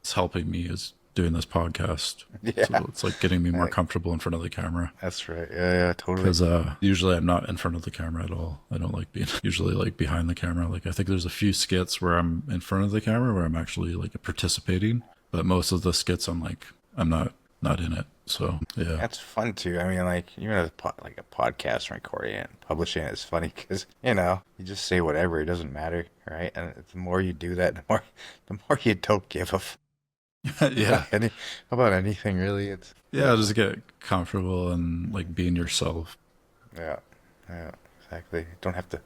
that's helping me is doing this podcast. Yeah. So it's like getting me more Right. comfortable in front of the camera. That's right. Yeah, totally. Because usually I'm not in front of the camera at all. I don't like being usually like behind the camera. Like I think there's a few skits where I'm in front of the camera where I'm actually like participating, but most of the skits I'm not in it. So yeah, That's fun too. I mean, like even a podcast recording it and publishing it is funny because you just say whatever. It doesn't matter, right? And the more you do that, the more you don't give a yeah, how about anything really. It's yeah. Just get comfortable and like being yourself. yeah, exactly. Don't have to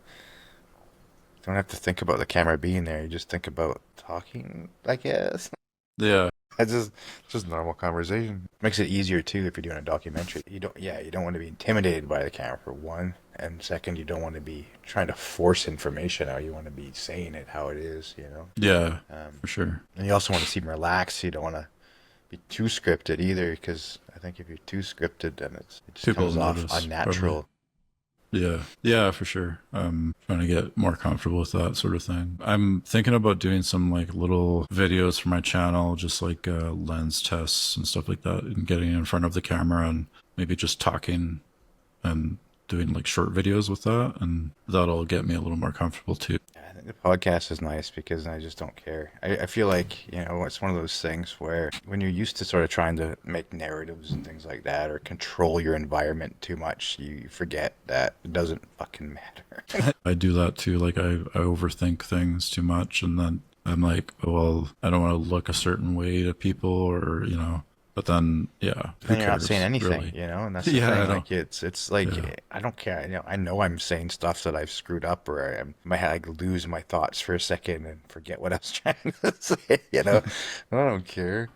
think about the camera being there. You just think about talking, I guess. Yeah, It's just normal conversation. Makes it easier too if you're doing a documentary. You don't want to be intimidated by the camera for one, and second, you don't want to be trying to force information out. You want to be saying it how it is, yeah, for sure. And you also want to seem relaxed. You don't want to be too scripted either, because I think if you're too scripted, then it just People comes off notice, unnatural. Yeah, yeah, for sure. I'm trying to get more comfortable with that sort of thing. I'm thinking about doing some like little videos for my channel, just like lens tests and stuff like that, and getting in front of the camera and maybe just talking and doing like short videos with that, and that'll get me a little more comfortable too. I think the podcast is nice because I just don't care. I feel like, it's one of those things where when you're used to sort of trying to make narratives and things like that or control your environment too much, you forget that it doesn't fucking matter. I do that too. Like I overthink things too much, and then I'm like, oh, well, I don't want to look a certain way to people, or But then, yeah, who Then you're not cares, saying anything, really? and that's the Yeah, I thing. know. Like it's like Yeah. I don't care. I know I'm saying stuff that I've screwed up, or I might like lose my thoughts for a second and forget what I was trying to say. I don't care.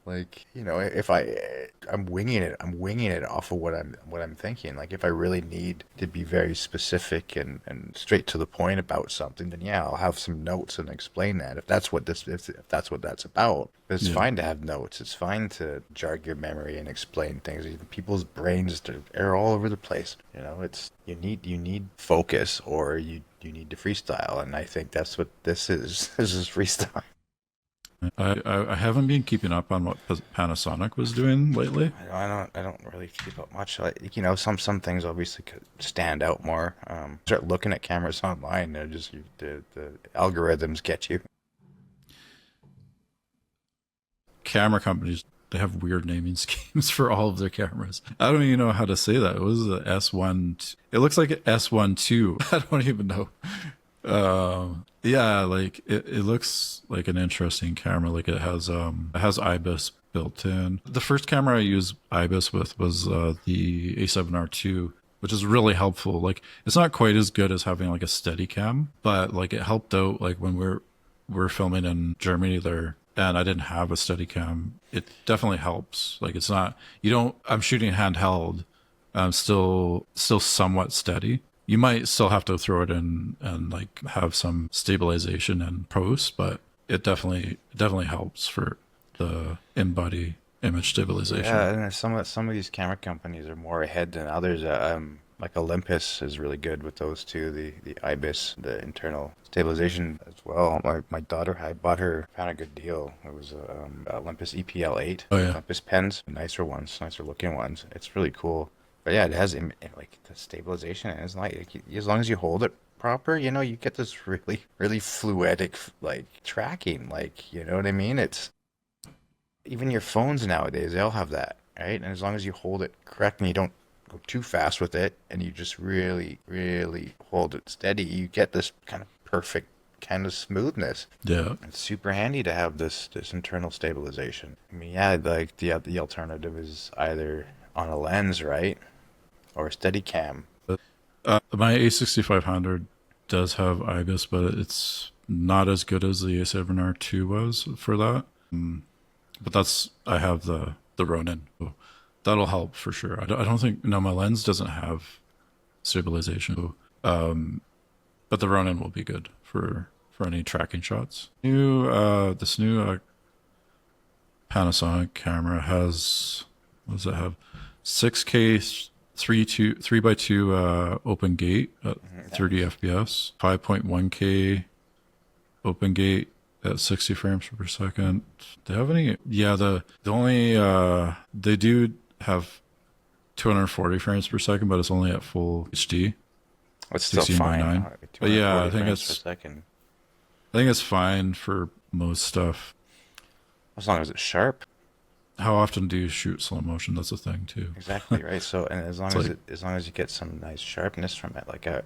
Like, if I'm winging it off of what I'm thinking. Like if I really need to be very specific and straight to the point about something, then yeah, I'll have some notes and explain that. If that's what that's about. But it's Yeah. fine to have notes. It's fine to jog your memory and explain things. Even people's brains are all over the place. It's you need focus, or you need to freestyle, and I think that's what this is. This is freestyle. I haven't been keeping up on what Panasonic was doing lately. I don't really keep up much. Some things obviously could stand out more. Start looking at cameras online. They're just the algorithms get you. Camera companies, they have weird naming schemes for all of their cameras. I don't even know how to say that. It was the S1. It looks like an S12. I don't even know. Yeah, like it looks like an interesting camera. Like it has IBIS built in. The first camera I used IBIS with was the A7R2, which is really helpful. Like it's not quite as good as having like a Steadicam, but like it helped out. Like when we're filming in Germany there, and I didn't have a Steadicam, it definitely helps. Like it's not, I'm shooting handheld, I'm still somewhat steady. You might still have to throw it in and like have some stabilization and post, but it definitely helps for the in-body image stabilization. Yeah, and some of these camera companies are more ahead than others. Like Olympus is really good with those two. The IBIS, the internal stabilization as well. My daughter, I found a good deal. It was Olympus EPL8. Oh, yeah. Olympus pens, nicer looking ones. It's really cool. But yeah, it has like the stabilization, and it's like as long as you hold it proper, you get this really, really fluidic like tracking. Like, you know what I mean? It's even your phones nowadays, they all have that, right? And as long as you hold it correct and you don't go too fast with it, and you just really, really hold it steady, you get this kind of perfect kind of smoothness. Yeah. It's super handy to have this internal stabilization. I mean, yeah, like the alternative is either on a lens, right, or a steady cam. My A6500 does have IBIS, but it's not as good as the A7R2 was for that. But I have the Ronin. So that'll help for sure. I don't think, no, my lens doesn't have stabilization. But the Ronin will be good for any tracking shots. This new Panasonic camera has, what does it have? 6K 3x2 open gate at 30 FPS, 5.1K open gate at 60 frames per second. Do they have any? Yeah, the only they do have 240 frames per second, but it's only at full HD. It's still fine. But yeah, I think it's it's fine for most stuff. as long as it's sharp. How often do you shoot slow motion? That's a thing too. Exactly right. So, and as long as long as you get some nice sharpness from it, like I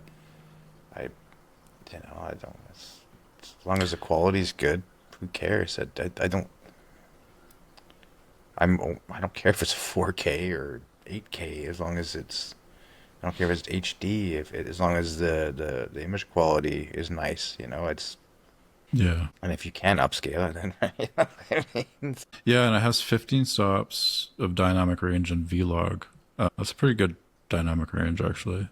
don't. As long as the quality's good, who cares? I don't. I don't care if it's 4K or 8K, as long as it's. I don't care if it's HD. As long as the image quality is nice, it's. Yeah. And if you can upscale it, then right. Yeah, and it has 15 stops of dynamic range in Vlog. That's a pretty good dynamic range, actually.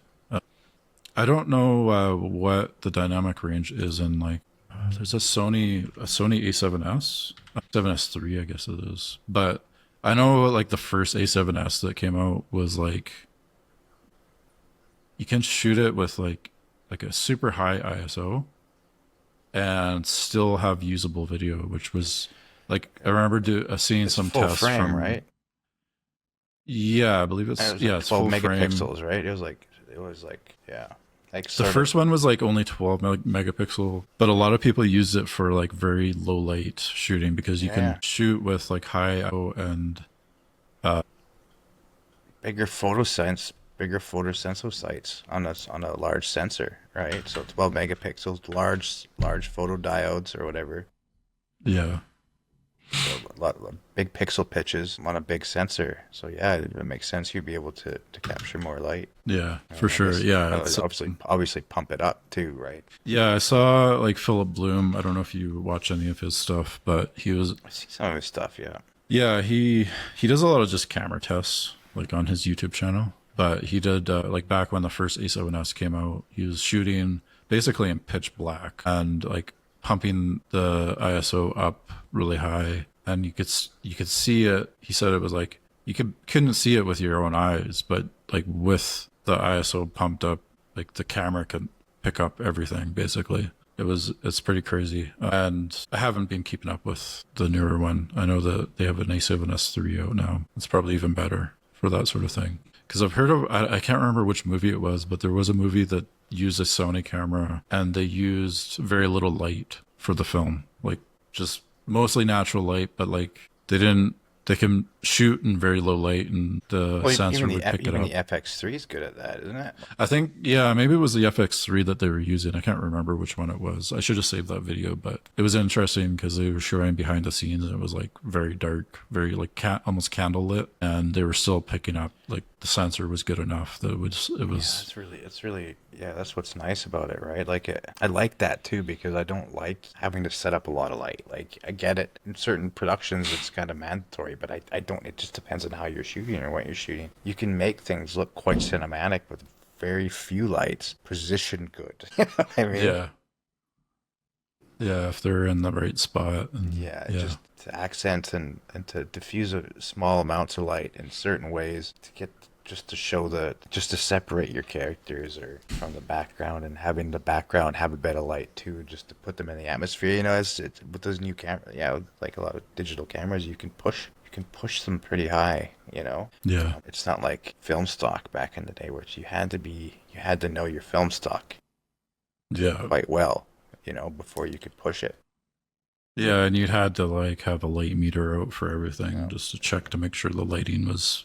I don't know what the dynamic range is in, like, there's a Sony A7S, 7S3, I guess it is. But I know, like, the first A7S that came out was, like, you can shoot it with, like a super high ISO and still have usable video, which was, like, I remember seeing some full tests frame, from, right? Yeah, I believe it's, Like it's 12 full megapixels, frame. right? It was like, yeah. Like The first one was like only 12 megapixel, but a lot of people use it for like very low light shooting because you can shoot with like high ISO and bigger photosensor sites on a large sensor, right? So 12 megapixels, large photodiodes or whatever. Yeah. So a lot of big pixel pitches on a big sensor. So yeah, it makes sense you'd be able to capture more light. Yeah, for sure. Yeah, it's obviously pump it up too, right? Yeah, I saw like Philip Bloom. I don't know if you watch any of his stuff, but I see some of his stuff. Yeah. Yeah, he does a lot of just camera tests, like on his YouTube channel. But he did like back when the first A7S came out, he was shooting basically in pitch black and like pumping the ISO up really high, and you could see it. He said it was like you couldn't see it with your own eyes, but like with the ISO pumped up, like the camera could pick up everything basically. It's pretty crazy. And I haven't been keeping up with the newer one. I know that they have an A7S3 out now. It's probably even better for that sort of thing. Because I've heard of, I can't remember which movie it was, but there was a movie that used a Sony camera and they used very little light for the film. Like just mostly natural light, but like they can shoot in very low light and the sensor would pick it up. Even the FX3 is good at that, isn't it? I think, yeah, maybe it was the FX3 that they were using. I can't remember which one it was. I should have saved that video, but it was interesting because they were showing behind the scenes and it was like very dark, very like almost candle lit, and they were still picking up, like the sensor was good enough that it was. Yeah, it's really, yeah, that's what's nice about it, right? Like I like that too because I don't like having to set up a lot of light. Like I get it in certain productions, it's kind of mandatory, but I don't. It just depends on how you're shooting or what you're shooting. You can make things look quite cinematic with very few lights, positioned good. You know what I mean? Yeah, if they're in the right spot. And, just to accent and to diffuse small amounts of light in certain ways to get just to separate your characters or from the background, and having the background have a bit of light too, just to put them in the atmosphere. You know, it's with those new cameras, like a lot of digital cameras, you can push them pretty high. You know, it's not like film stock back in the day, which you had to know your film stock quite well, you know, before you could push it. Yeah, and you'd had to like have a light meter out for everything just to check to make sure the lighting was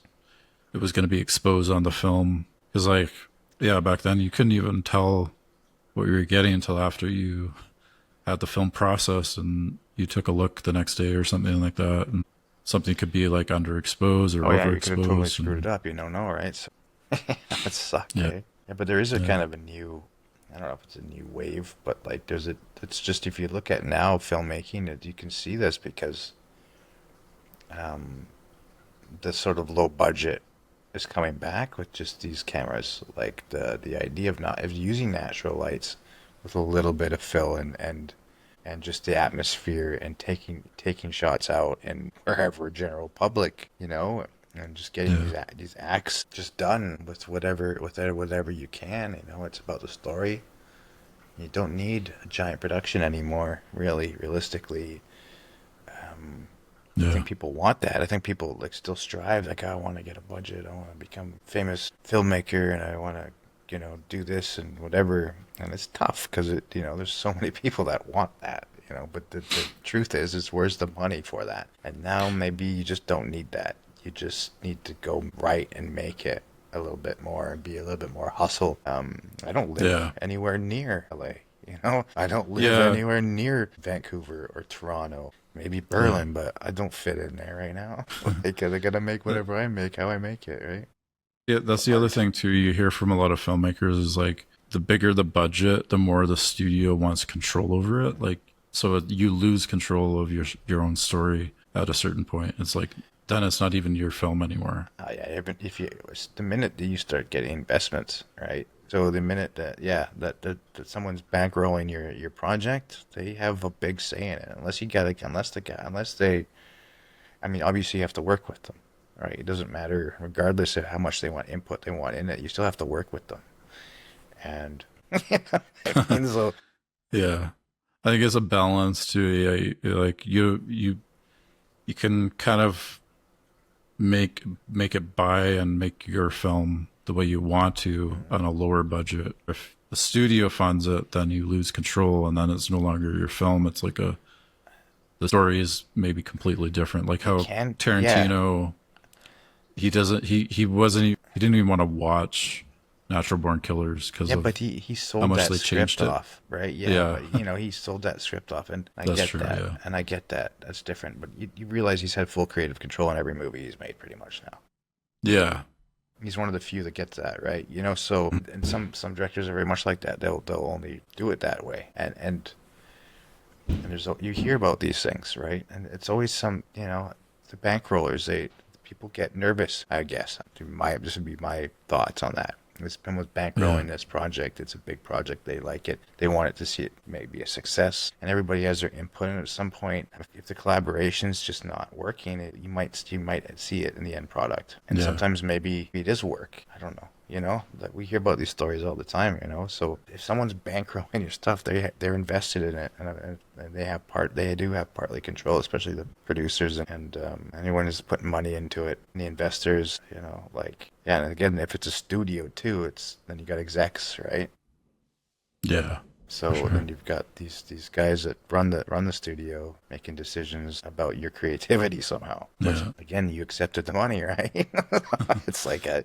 going to be exposed on the film. Because like, back then you couldn't even tell what you were getting until after you had the film processed and you took a look the next day or something like that, and something could be like underexposed or Oh yeah, you could have totally overexposed. screwed it And, up. You don't know, right? So that would suck, yeah, eh? Yeah, but there is a yeah, kind of a new, I don't know if it's a new wave, but like there's a, it's just if you look at now filmmaking, you can see this because um, the sort of low budget is coming back with just these cameras. Like the idea of not of using natural lights with a little bit of fill and just the atmosphere and taking shots out and wherever general public, you know, and just getting yeah, these acts just done with whatever you can. You know, it's about the story. You don't need a giant production anymore, really, realistically. I yeah, think people want that. I think people like still strive. Like, I want to get a budget. I want to become a famous filmmaker, and I want to, you know, do this and whatever. And it's tough because you know, there's so many people that want that. You know, but the truth is where's the money for that? And now maybe you just don't need that. You just need to go right and make it a little bit more and be a little bit more hustle. I don't live yeah, anywhere near LA. You know, I don't live yeah, anywhere near Vancouver or Toronto. Maybe yeah. Berlin, but I don't fit in there right now. Like, I gotta make whatever I make, how I make it, right? Yeah, that's the other thing too. You hear from a lot of filmmakers is like the bigger the budget, the more the studio wants control over it. Like, so you lose control of your own story at a certain point. It's like then it's not even your film anymore. Oh yeah, if you the minute that you start getting investments, right? So the minute that that someone's bankrolling your project, they have a big say in it. Unless you got unless they, I mean, obviously you have to work with them, right? It doesn't matter, regardless of how much they want input they want in it. You still have to work with them, and I mean, so Yeah, I think it's a balance to like you can kind of make it buy and make your film the way you want to on a lower budget. If the studio funds it, then you lose control, and then it's no longer your film. It's like the story is maybe completely different. Like how can yeah. Tarantino, he didn't even want to watch Natural Born Killers because Yeah, of but he how sold much that they changed script it. off, right? Yeah, Yeah, but you know, he sold that script off, and I that's get true. that, Yeah, and I get that. That's different, but you realize he's had full creative control in every movie he's made, pretty much now. yeah, He's one of the few that gets that, right? You know, so and some directors are very much like that. They'll only do it that way, and there's you hear about these things, right? And it's always some, you know, the bankrollers. People get nervous, I guess. This would be my thoughts on that. It's been with yeah, bankrolling this project. It's a big project. They like it. They want it to see it maybe a success, and everybody has their input. And at some point, if the collaboration's just not working, you might see it in the end product. And yeah, sometimes maybe it is work. I don't know. You know, that we hear about these stories all the time. You know, so if someone's bankrolling your stuff, they're invested in it, and they do have partly control, especially the producers and anyone who's putting money into it, and the investors. You know, like yeah, and again, if it's a studio too, then you got execs, right? yeah, So for sure. then you've got these guys that run the studio making decisions about your creativity somehow. Which Yeah, again, you accepted the money, right? It's like I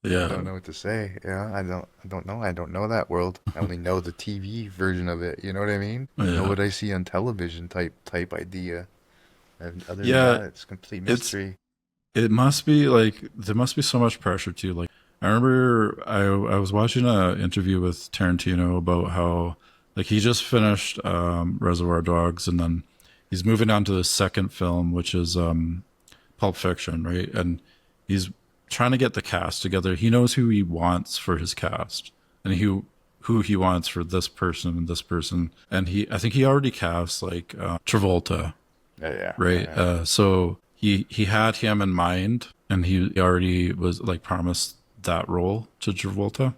yeah, don't know what to say. Yeah, I don't know. I don't know that world. I only know the TV version of it. You know what I mean? I know yeah, what I see on television type idea. And other than yeah. that, it's complete It's mystery. it must be like there must be so much pressure too. Like I remember I was watching an interview with Tarantino about how like he just finished Reservoir Dogs, and then he's moving on to the second film, which is Pulp Fiction, right? And he's trying to get the cast together. He knows who he wants for his cast, and who he wants for this person and this person. And I think he already cast like Travolta, Yeah, right? yeah. So he had him in mind, and he already was like promised that role to Travolta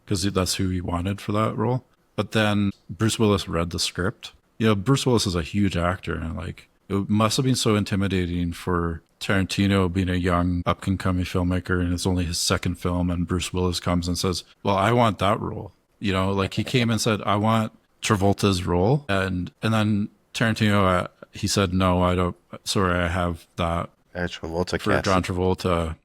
because that's who he wanted for that role. But then Bruce Willis read the script. You know, Bruce Willis is a huge actor, and like it must have been so intimidating for Tarantino being a young up and coming filmmaker, and it's only his second film, and Bruce Willis comes and says, "Well, I want that role." You know, like he came and said, "I want Travolta's role," and then Tarantino he said, "No, I don't. Sorry, I have that Travolta for cast. John Travolta."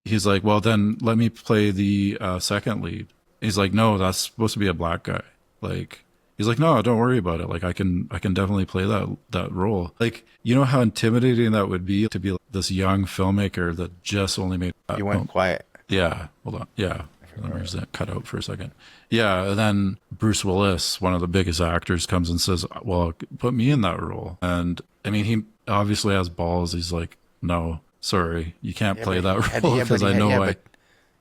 He's like, "Well, then let me play the second lead." He's like, "No, that's supposed to be a black guy." Like, he's like, no, don't worry about it. Like, I can definitely play that role. Like, you know how intimidating that would be to be like this young filmmaker that just only made. You went quiet. Yeah, hold on. Yeah, let me just cut out for a second. Yeah, and then Bruce Willis, one of the biggest actors, comes and says, well, put me in that role. And I mean, he obviously has balls. He's like, no, sorry, you can't play that role because I know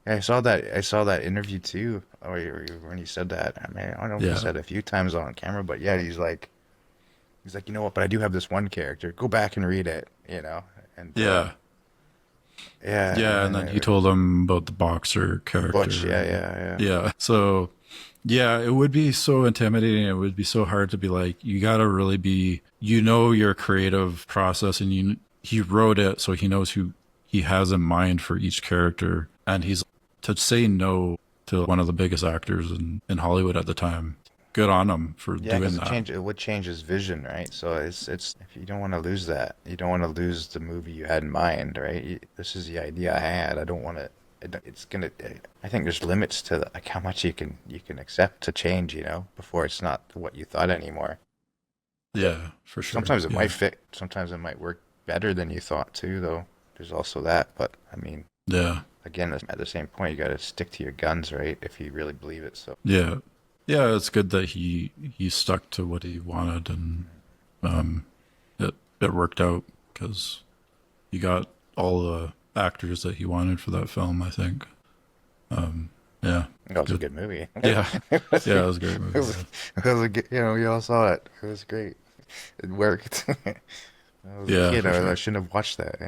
I saw that interview too, when he said that. I mean, I don't know if he said it a few times on camera, but yeah, he's like, you know what? But I do have this one character. Go back and read it, you know. And yeah, and then he told him about the boxer character. Butch, yeah. So, yeah, it would be so intimidating. It would be so hard to be like, you got to really be, your creative process, and he wrote it, so he knows who he has in mind for each character, and to say no to one of the biggest actors in Hollywood at the time. Good on him for doing that. It would change his vision, right? So it's if you don't want to lose that, you don't want to lose the movie you had in mind, right? This is the idea I had. I don't want to. I think there's limits to like how much you can accept to change, before it's not what you thought anymore. Yeah, for sure. Sometimes it might fit. Sometimes it might work better than you thought too, though. There's also that, but I mean, again, at the same point, you got to stick to your guns, right? If you really believe it. So yeah, it's good that he stuck to what he wanted, and it worked out because he got all the actors that he wanted for that film, I think. Yeah, that was a good movie. Yeah, it was a great movie. We all saw it. It was great. It worked. I was a kid. I shouldn't have watched that.